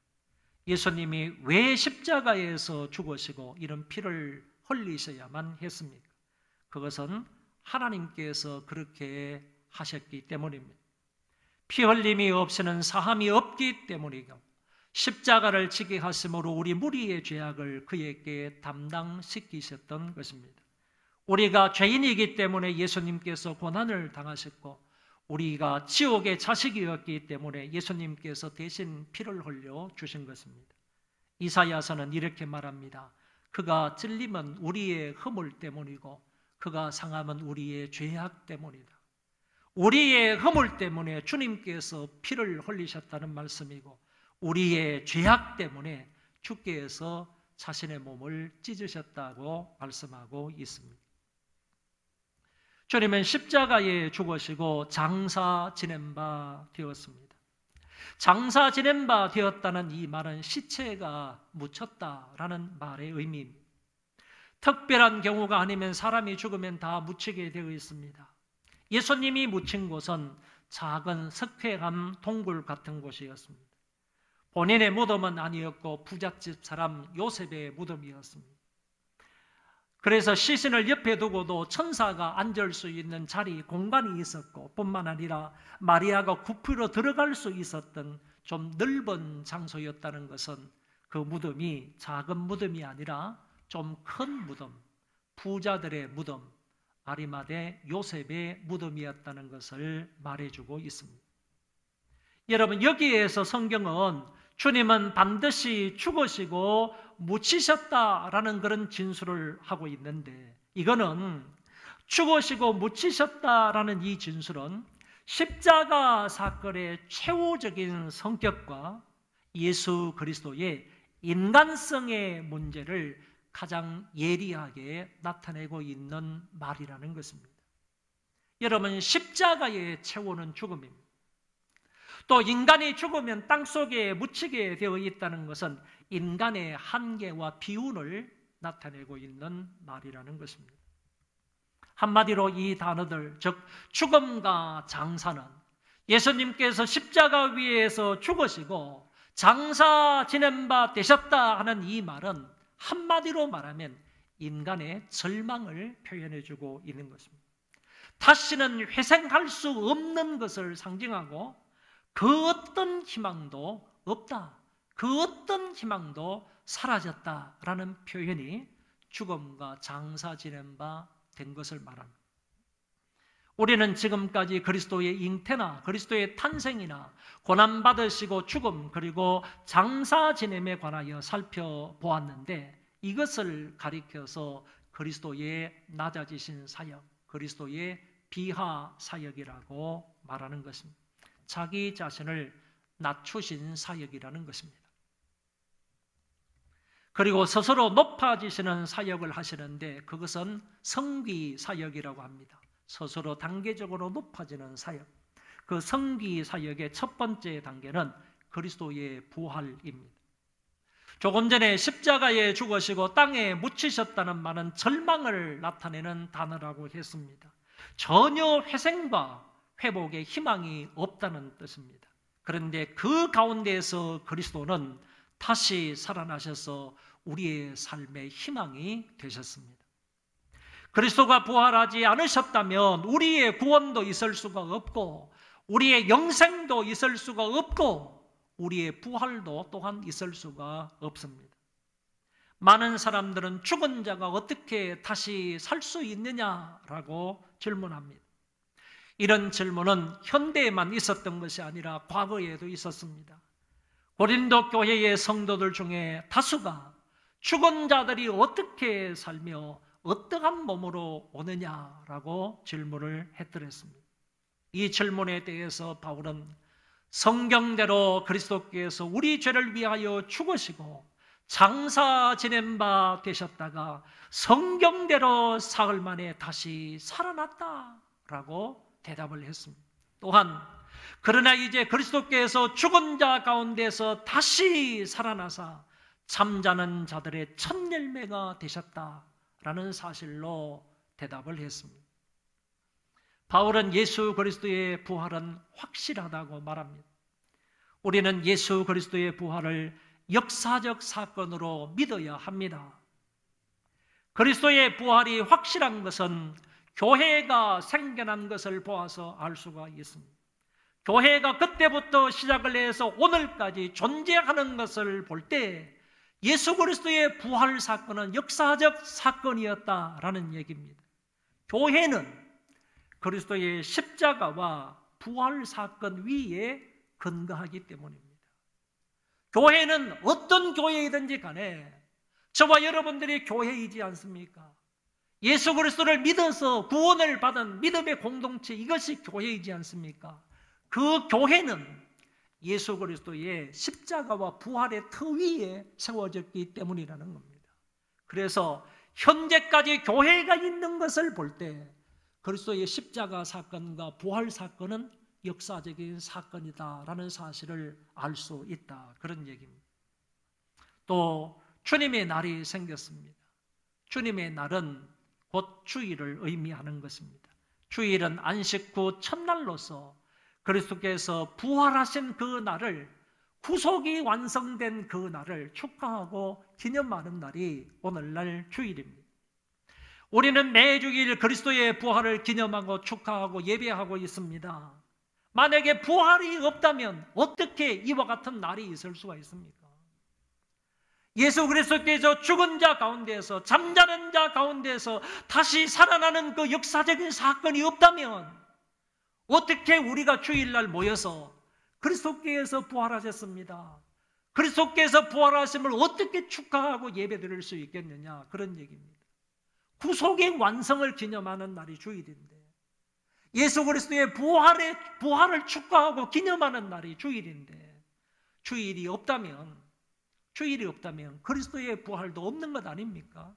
예수님이 왜 십자가에서 죽으시고 이런 피를 흘리셔야만 했습니까? 그것은 하나님께서 그렇게 하셨기 때문입니다. 피 흘림이 없이는 사함이 없기 때문이고, 십자가를 지게 하심으로 우리 무리의 죄악을 그에게 담당시키셨던 것입니다. 우리가 죄인이기 때문에 예수님께서 고난을 당하셨고, 우리가 지옥의 자식이었기 때문에 예수님께서 대신 피를 흘려 주신 것입니다. 이사야서는 이렇게 말합니다. 그가 찔림은 우리의 허물 때문이고 그가 상함은 우리의 죄악 때문이다. 우리의 허물 때문에 주님께서 피를 흘리셨다는 말씀이고, 우리의 죄악 때문에 주께서 자신의 몸을 찢으셨다고 말씀하고 있습니다. 주님은 십자가에 죽으시고 장사 지낸 바 되었습니다. 장사 지낸 바 되었다는 이 말은 시체가 묻혔다라는 말의 의미입니다. 특별한 경우가 아니면 사람이 죽으면 다 묻히게 되어 있습니다. 예수님이 묻힌 곳은 작은 석회암 동굴 같은 곳이었습니다. 본인의 무덤은 아니었고 부잣집 사람 요셉의 무덤이었습니다. 그래서 시신을 옆에 두고도 천사가 앉을 수 있는 자리, 공간이 있었고 뿐만 아니라 마리아가 굽히러 들어갈 수 있었던 좀 넓은 장소였다는 것은 그 무덤이 작은 무덤이 아니라 좀 큰 무덤, 부자들의 무덤, 아리마대 요셉의 무덤이었다는 것을 말해주고 있습니다. 여러분, 여기에서 성경은 주님은 반드시 죽으시고 묻히셨다라는 그런 진술을 하고 있는데, 이거는 죽으시고 묻히셨다라는 이 진술은 십자가 사건의 최후적인 성격과 예수 그리스도의 인간성의 문제를 가장 예리하게 나타내고 있는 말이라는 것입니다. 여러분, 십자가의 최후는 죽음입니다. 또 인간이 죽으면 땅속에 묻히게 되어 있다는 것은 인간의 한계와 비운을 나타내고 있는 말이라는 것입니다. 한마디로 이 단어들, 즉 죽음과 장사는 예수님께서 십자가 위에서 죽으시고 장사 지낸 바 되셨다 하는 이 말은 한마디로 말하면 인간의 절망을 표현해주고 있는 것입니다. 다시는 회생할 수 없는 것을 상징하고 그 어떤 희망도 없다, 그 어떤 희망도 사라졌다라는 표현이 죽음과 장사 지낸 바 된 것을 말합니다. 우리는 지금까지 그리스도의 잉태나 그리스도의 탄생이나 고난받으시고 죽음 그리고 장사 지냄에 관하여 살펴보았는데, 이것을 가리켜서 그리스도의 낮아지신 사역, 그리스도의 비하 사역이라고 말하는 것입니다. 자기 자신을 낮추신 사역이라는 것입니다. 그리고 스스로 높아지시는 사역을 하시는데 그것은 성귀 사역이라고 합니다. 스스로 단계적으로 높아지는 사역. 그 성귀 사역의 첫 번째 단계는 그리스도의 부활입니다. 조금 전에 십자가에 죽으시고 땅에 묻히셨다는 말은 절망을 나타내는 단어라고 했습니다. 전혀 회생과 회복의 희망이 없다는 뜻입니다. 그런데 그 가운데에서 그리스도는 다시 살아나셔서 우리의 삶의 희망이 되셨습니다. 그리스도가 부활하지 않으셨다면 우리의 구원도 있을 수가 없고 우리의 영생도 있을 수가 없고 우리의 부활도 또한 있을 수가 없습니다. 많은 사람들은 죽은 자가 어떻게 다시 살 수 있느냐라고 질문합니다. 이런 질문은 현대에만 있었던 것이 아니라 과거에도 있었습니다. 고린도 교회의 성도들 중에 다수가 죽은 자들이 어떻게 살며 어떠한 몸으로 오느냐라고 질문을 했더랬습니다. 이 질문에 대해서 바울은 성경대로 그리스도께서 우리 죄를 위하여 죽으시고 장사 지낸 바 되셨다가 성경대로 사흘 만에 다시 살아났다라고 대답을 했습니다. 또한 그러나 이제 그리스도께서 죽은 자 가운데서 다시 살아나사 잠자는 자들의 첫 열매가 되셨다라는 사실로 대답을 했습니다. 바울은 예수 그리스도의 부활은 확실하다고 말합니다. 우리는 예수 그리스도의 부활을 역사적 사건으로 믿어야 합니다. 그리스도의 부활이 확실한 것은 교회가 생겨난 것을 보아서 알 수가 있습니다. 교회가 그때부터 시작을 해서 오늘까지 존재하는 것을 볼 때 예수 그리스도의 부활 사건은 역사적 사건이었다라는 얘기입니다. 교회는 그리스도의 십자가와 부활 사건 위에 근거하기 때문입니다. 교회는 어떤 교회이든지 간에 저와 여러분들이 교회이지 않습니까? 예수 그리스도를 믿어서 구원을 받은 믿음의 공동체, 이것이 교회이지 않습니까? 그 교회는 예수 그리스도의 십자가와 부활의 터 위에 세워졌기 때문이라는 겁니다. 그래서 현재까지 교회가 있는 것을 볼 때 그리스도의 십자가 사건과 부활 사건은 역사적인 사건이다라는 사실을 알 수 있다. 그런 얘기입니다. 또 주님의 날이 생겼습니다. 주님의 날은 곧 주일을 의미하는 것입니다. 주일은 안식 후 첫날로서 그리스도께서 부활하신 그 날을, 구속이 완성된 그 날을 축하하고 기념하는 날이 오늘날 주일입니다. 우리는 매주일 그리스도의 부활을 기념하고 축하하고 예배하고 있습니다. 만약에 부활이 없다면 어떻게 이와 같은 날이 있을 수가 있습니까? 예수 그리스도께서 죽은 자 가운데에서, 잠자는 자 가운데에서 다시 살아나는 그 역사적인 사건이 없다면 어떻게 우리가 주일날 모여서 그리스도께서 부활하셨습니다, 그리스도께서 부활하심을 어떻게 축하하고 예배드릴 수 있겠느냐, 그런 얘기입니다. 구속의 완성을 기념하는 날이 주일인데, 예수 그리스도의 부활을 축하하고 기념하는 날이 주일인데, 주일이 없다면 그리스도의 부활도 없는 것 아닙니까?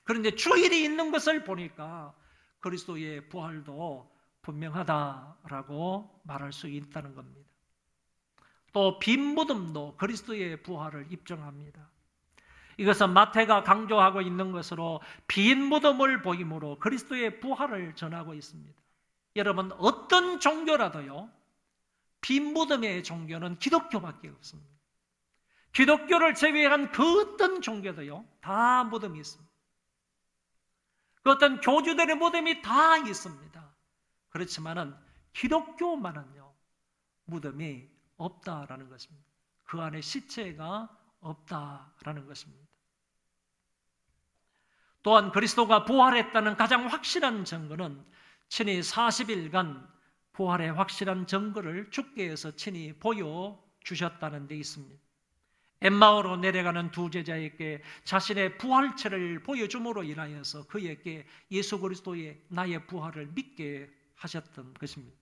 그런데 주일이 있는 것을 보니까 그리스도의 부활도 분명하다라고 말할 수 있다는 겁니다. 또 빈 무덤도 그리스도의 부활을 입증합니다. 이것은 마태가 강조하고 있는 것으로 빈 무덤을 보임으로 그리스도의 부활을 전하고 있습니다. 여러분, 어떤 종교라도요, 빈 무덤의 종교는 기독교밖에 없습니다. 기독교를 제외한 그 어떤 종교도요, 다 무덤이 있습니다. 그 어떤 교주들의 무덤이 다 있습니다. 그렇지만은 기독교만은요, 무덤이 없다라는 것입니다. 그 안에 시체가 없다라는 것입니다. 또한 그리스도가 부활했다는 가장 확실한 증거는 친히 40일간 부활의 확실한 증거를 주께서 친히 보여주셨다는 데 있습니다. 엠마오로 내려가는 두 제자에게 자신의 부활체를 보여줌으로 인하여서 그에게 예수 그리스도의 나의 부활을 믿게 하셨던 것입니다.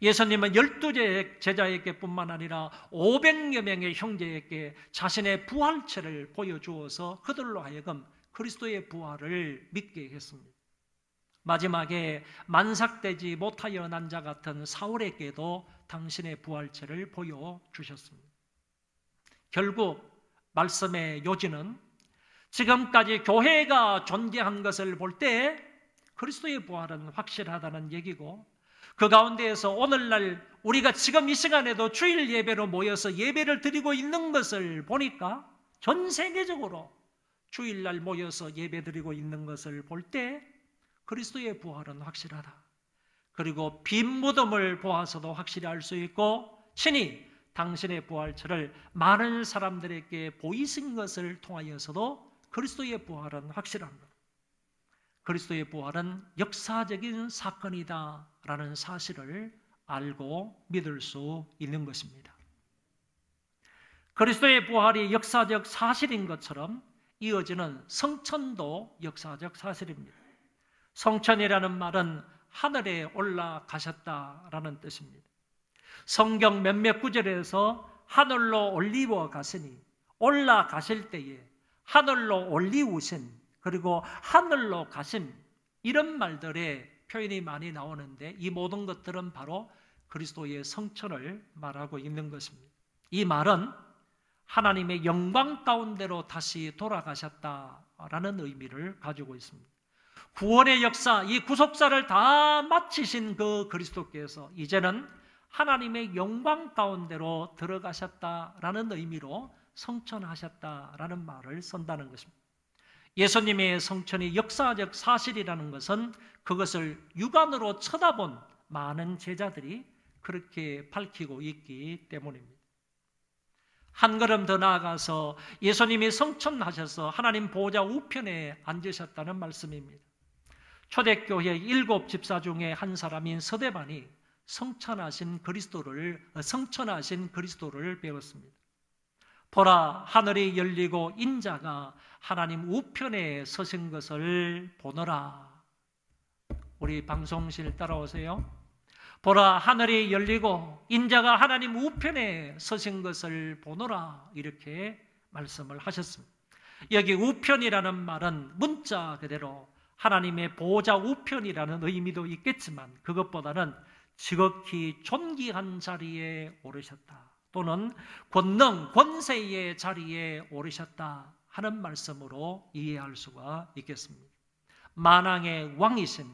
예수님은 12제자에게 뿐만 아니라 500여 명의 형제에게 자신의 부활체를 보여주어서 그들로 하여금 그리스도의 부활을 믿게 했습니다. 마지막에 만삭되지 못하여 난 자 같은 사울에게도 당신의 부활체를 보여주셨습니다. 결국 말씀의 요지는 지금까지 교회가 존재한 것을 볼 때 그리스도의 부활은 확실하다는 얘기고, 그 가운데에서 오늘날 우리가 지금 이 시간에도 주일 예배로 모여서 예배를 드리고 있는 것을 보니까 전 세계적으로 주일날 모여서 예배 드리고 있는 것을 볼 때 그리스도의 부활은 확실하다. 그리고 빈 무덤을 보아서도 확실히 알 수 있고, 친히 당신의 부활체를 많은 사람들에게 보이신 것을 통하여서도 그리스도의 부활은 확실합니다. 그리스도의 부활은 역사적인 사건이다라는 사실을 알고 믿을 수 있는 것입니다. 그리스도의 부활이 역사적 사실인 것처럼 이어지는 성천도 역사적 사실입니다. 성천이라는 말은 하늘에 올라가셨다라는 뜻입니다. 성경 몇몇 구절에서 하늘로 올리워 가시니, 올라가실 때에 하늘로 올리우신, 그리고 하늘로 가심, 이런 말들의 표현이 많이 나오는데 이 모든 것들은 바로 그리스도의 성천을 말하고 있는 것입니다. 이 말은 하나님의 영광 가운데로 다시 돌아가셨다라는 의미를 가지고 있습니다. 구원의 역사, 이 구속사를 다 마치신 그 그리스도께서 이제는 하나님의 영광 가운데로 들어가셨다라는 의미로 성천하셨다라는 말을 쓴다는 것입니다. 예수님의 성천이 역사적 사실이라는 것은 그것을 육안으로 쳐다본 많은 제자들이 그렇게 밝히고 있기 때문입니다. 한 걸음 더 나아가서 예수님이 성천하셔서 하나님 보좌 우편에 앉으셨다는 말씀입니다. 초대교회 7 집사 중에 한 사람인 서대반이 성천하신 그리스도를 배웠습니다. 보라, 하늘이 열리고 인자가 하나님 우편에 서신 것을 보노라. 우리 방송실 따라오세요. 보라, 하늘이 열리고 인자가 하나님 우편에 서신 것을 보노라. 이렇게 말씀을 하셨습니다. 여기 우편이라는 말은 문자 그대로 하나님의 보좌 우편이라는 의미도 있겠지만 그것보다는 지극히 존귀한 자리에 오르셨다. 또는 권능, 권세의 자리에 오르셨다 하는 말씀으로 이해할 수가 있겠습니다. 만왕의 왕이신,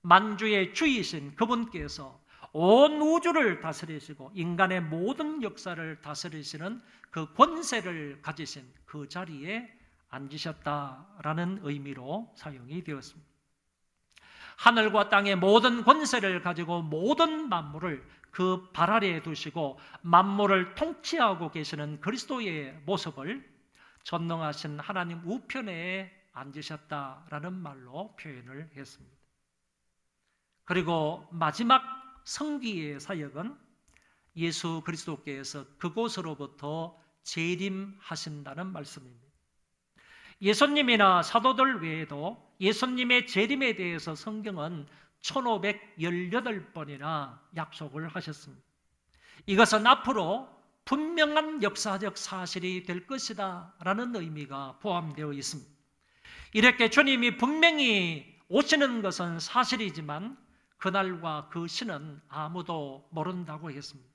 만주의 주이신 그분께서 온 우주를 다스리시고 인간의 모든 역사를 다스리시는 그 권세를 가지신 그 자리에 앉으셨다라는 의미로 사용이 되었습니다. 하늘과 땅의 모든 권세를 가지고 모든 만물을 그 발 아래에 두시고 만물을 통치하고 계시는 그리스도의 모습을 전능하신 하나님 우편에 앉으셨다라는 말로 표현을 했습니다. 그리고 마지막 성기의 사역은 예수 그리스도께서 그곳으로부터 재림하신다는 말씀입니다. 예수님이나 사도들 외에도 예수님의 재림에 대해서 성경은 1518번이나 약속을 하셨습니다. 이것은 앞으로 분명한 역사적 사실이 될 것이다 라는 의미가 포함되어 있습니다. 이렇게 주님이 분명히 오시는 것은 사실이지만 그날과 그 시는 아무도 모른다고 했습니다.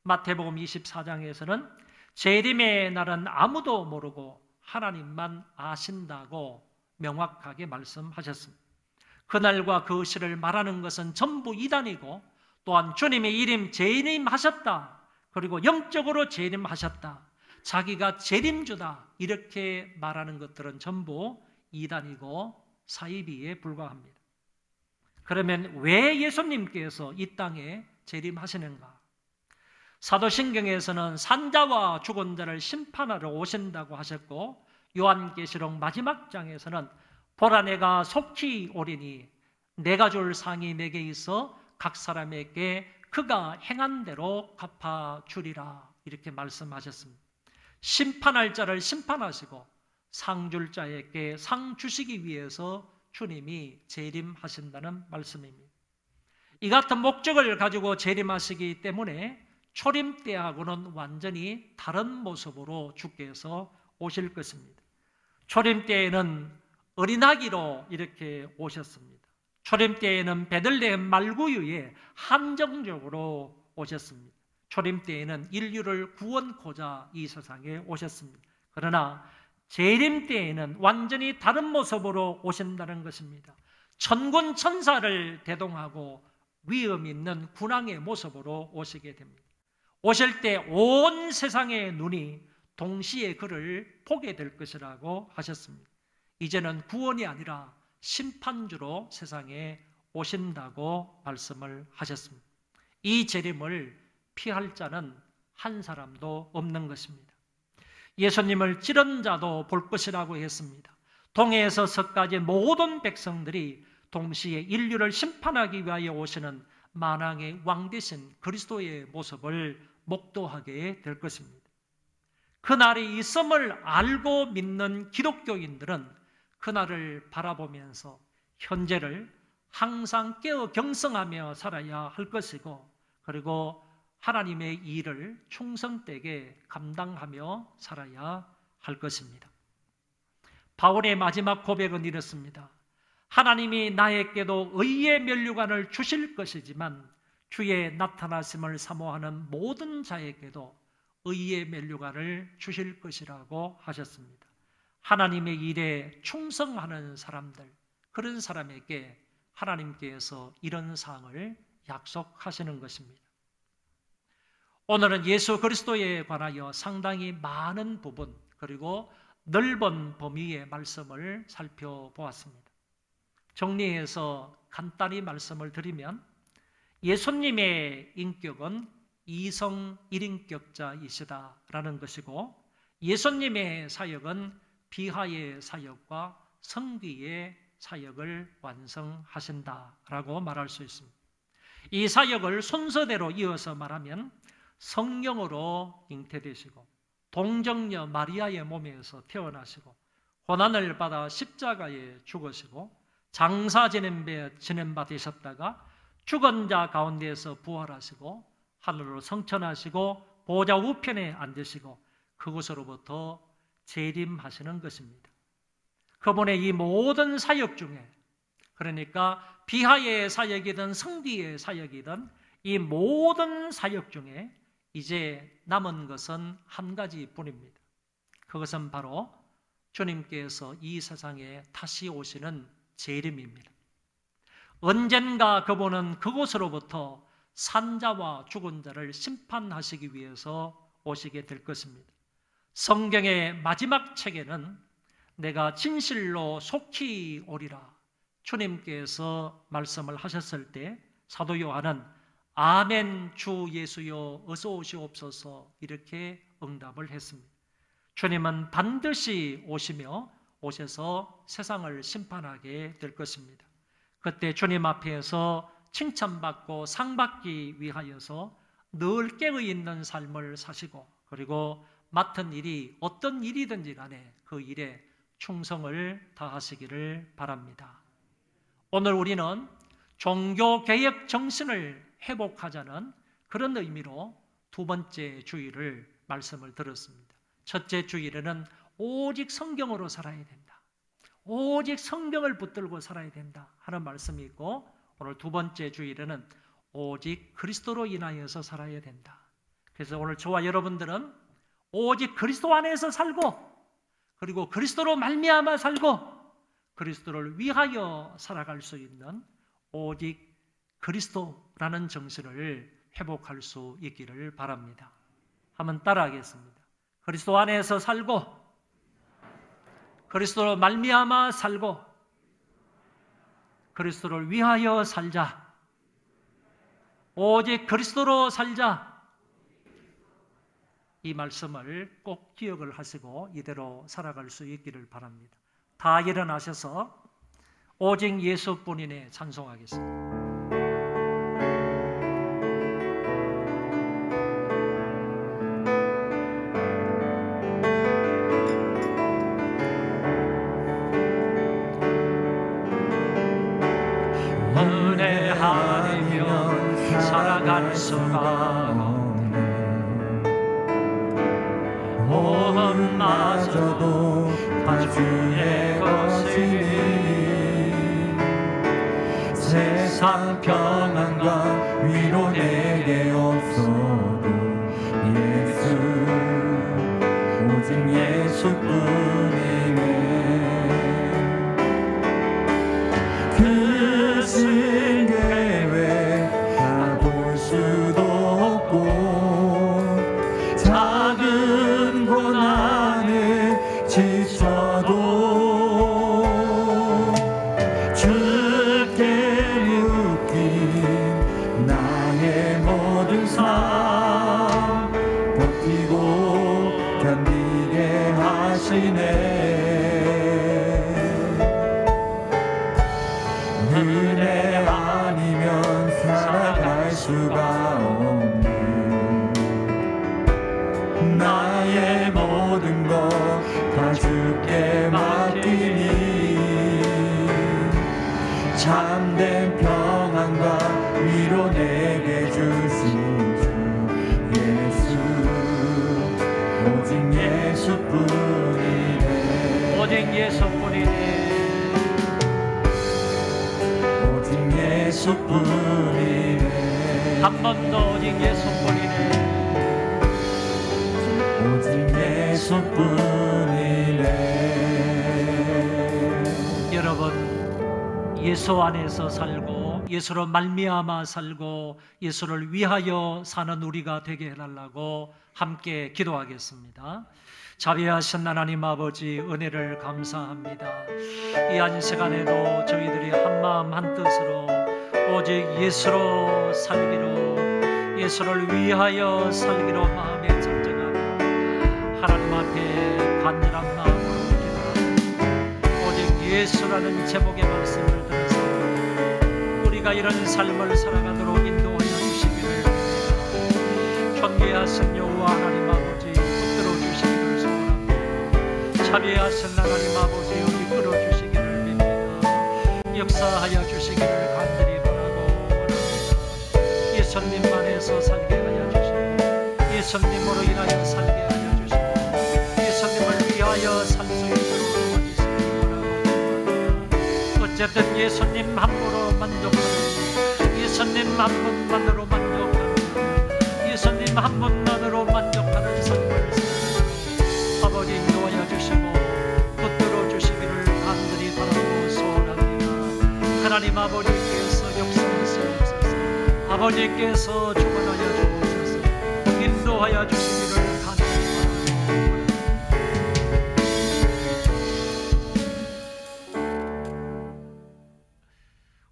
마태복음 24장에서는 재림의 날은 아무도 모르고 하나님만 아신다고 명확하게 말씀하셨습니다. 그날과 그 시를 말하는 것은 전부 이단이고 또한 주님의 이름 재림하셨다, 그리고 영적으로 재림하셨다, 자기가 재림주다 이렇게 말하는 것들은 전부 이단이고 사이비에 불과합니다. 그러면 왜 예수님께서 이 땅에 재림하시는가? 사도신경에서는 산자와 죽은 자를 심판하러 오신다고 하셨고, 요한계시록 마지막 장에서는 보라 내가 속히 오리니 내가 줄 상이 내게 있어 각 사람에게 그가 행한 대로 갚아주리라 이렇게 말씀하셨습니다. 심판할 자를 심판하시고 상 줄 자에게 상 주시기 위해서 주님이 재림하신다는 말씀입니다. 이 같은 목적을 가지고 재림하시기 때문에 초림 때하고는 완전히 다른 모습으로 주께서 오실 것입니다. 초림 때에는 어린아기로 이렇게 오셨습니다. 초림 때에는 베들레헴 말구유에 한정적으로 오셨습니다. 초림 때에는 인류를 구원코자 이 세상에 오셨습니다. 그러나 재림 때에는 완전히 다른 모습으로 오신다는 것입니다. 천군 천사를 대동하고 위험 있는 군왕의 모습으로 오시게 됩니다. 오실 때 온 세상의 눈이 동시에 그를 보게 될 것이라고 하셨습니다. 이제는 구원이 아니라 심판주로 세상에 오신다고 말씀을 하셨습니다. 이 재림을 피할 자는 한 사람도 없는 것입니다. 예수님을 찌른 자도 볼 것이라고 했습니다. 동해에서 서까지 모든 백성들이 동시에 인류를 심판하기 위하여 오시는 만왕의 왕 되신 그리스도의 모습을 목도하게 될 것입니다. 그날이 있음을 알고 믿는 기독교인들은 그날을 바라보면서 현재를 항상 깨어 경성하며 살아야 할 것이고, 그리고 하나님의 일을 충성되게 감당하며 살아야 할 것입니다. 바울의 마지막 고백은 이렇습니다. 하나님이 나에게도 의의 면류관을 주실 것이지만 주의 나타나심을 사모하는 모든 자에게도 의의 면류관을 주실 것이라고 하셨습니다. 하나님의 일에 충성하는 사람들, 그런 사람에게 하나님께서 이런 상을 약속하시는 것입니다. 오늘은 예수 그리스도에 관하여 상당히 많은 부분, 그리고 넓은 범위의 말씀을 살펴보았습니다. 정리해서 간단히 말씀을 드리면, 예수님의 인격은 이성 일인격자이시다라는 것이고, 예수님의 사역은 비하의 사역과 성기의 사역을 완성하신다라고 말할 수 있습니다. 이 사역을 순서대로 이어서 말하면 성령으로 잉태되시고 동정녀 마리아의 몸에서 태어나시고 고난을 받아 십자가에 죽으시고 장사 지냄받으셨다가 죽은 자 가운데에서 부활하시고 하늘로 성천하시고 보좌 우편에 앉으시고 그곳으로부터 재림하시는 것입니다. 그분의 이 모든 사역 중에, 그러니까 비하의 사역이든 성기의 사역이든 이 모든 사역 중에 이제 남은 것은 한 가지뿐입니다. 그것은 바로 주님께서 이 세상에 다시 오시는 재림입니다. 언젠가 그분은 그곳으로부터 산자와 죽은 자를 심판하시기 위해서 오시게 될 것입니다. 성경의 마지막 책에는 내가 진실로 속히 오리라 주님께서 말씀을 하셨을 때 사도 요한은 아멘 주 예수여 어서 오시옵소서 이렇게 응답을 했습니다. 주님은 반드시 오시며 오셔서 세상을 심판하게 될 것입니다. 그때 주님 앞에서 칭찬받고 상받기 위하여서 늘 깨어있는 삶을 사시고 그리고 맡은 일이 어떤 일이든지 간에 그 일에 충성을 다하시기를 바랍니다. 오늘 우리는 종교개혁 정신을 회복하자는 그런 의미로 두 번째 주일을 말씀을 들었습니다. 첫째 주일에는 오직 성경으로 살아야 된다. 오직 성경을 붙들고 살아야 된다 하는 말씀이 있고 오늘 두 번째 주일에는 오직 그리스도로 인하여서 살아야 된다. 그래서 오늘 저와 여러분들은 오직 그리스도 안에서 살고 그리고 그리스도로 말미암아 살고 그리스도를 위하여 살아갈 수 있는 오직 그리스도라는 정신을 회복할 수 있기를 바랍니다. 한번 따라하겠습니다. 그리스도 안에서 살고 그리스도로 말미암아 살고 그리스도를 위하여 살자. 오직 그리스도로 살자. 이 말씀을 꼭 기억을 하시고 이대로 살아갈 수 있기를 바랍니다. 다 일어나셔서 오직 예수뿐이네 찬송하겠습니다. 은혜 아니면 살아갈 수가 없네. 모험마저도 다 주의 것이니 세상 평안과 위로 내게 없어도 예수 오직 예수뿐이네. 그 신계획 다 볼 수도 없고 작은 고난에 지쳐도 주께 묶인 나의 모든 삶 버티고 견디게 하시네. 은혜 아니면 살아갈 수가 없는 나의 모든 것 다 주께 맡기니 참된 평안과 위로 내게 주신 주 예수 오직 예수뿐이네. 오직 예수뿐이네. 오직 예수뿐이네. 한 번 더 오직 예수뿐이네. 오직 예수뿐이네. 여러분 예수 안에서 살고 예수로 말미암아 살고 예수를 위하여 사는 우리가 되게 해달라고 함께 기도하겠습니다. 자비하신 하나님 아버지 은혜를 감사합니다. 이 안시간에도 저희들이 한마음 한뜻으로 오직 예수로 살기로 예수를 위하여 살기로 마음에 작정하고 하나님 앞에 간절한 마음으로 기도합니다. 오직 예수라는 제목의 말씀을 들으사 우리가 이런 삶을 살아가도록 인도하여 주시기를 바랍니다. 존귀하신 여호와 하나님 아버지 붙들어 주시기를 소원합니다. 자비하신 하나님 아버지 여기 끌어주시기를 빕니다. 역사하여 주시기를 간절히 바라고 원합니다. 예수님 안에서 살게 하여 주시고 예수님으로 인하여 살게 하여 주시고 예수님을 위하여 살 수 있도록 도와주시기 원합니다. 어쨌든 예수님 한 분으로 만족하는 예수님 한 분만으로 만족 하나님 한 분만으로 만족하는 삶을 살아 아버지 인도하여 주시고 붙들어 주시기를 간절히 바라고 소원합니다. 하나님 아버지께서 역사하시옵소서. 아버지께서 주관하여 주옵소서. 인도하여 주시기를 간절히 바라고.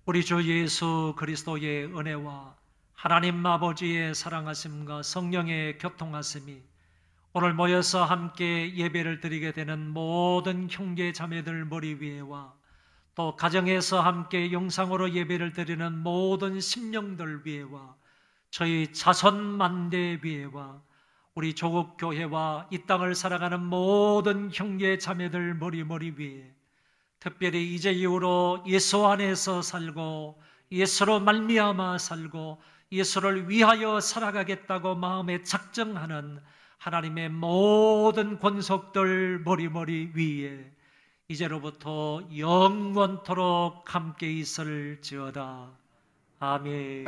우리 주 예수 그리스도의 은혜와 하나님 아버지의 사랑하심과 성령의 교통하심이 오늘 모여서 함께 예배를 드리게 되는 모든 형제 자매들 머리 위에와 또 가정에서 함께 영상으로 예배를 드리는 모든 심령들 위에와 저희 자손 만대 위에와 우리 조국 교회와 이 땅을 살아가는 모든 형제 자매들 머리 위에 특별히 이제 이후로 예수 안에서 살고 예수로 말미암아 살고 예수를 위하여 살아가겠다고 마음에 작정하는 하나님의 모든 권속들 머리 위에 이제로부터 영원토록 함께 있을지어다. 아멘.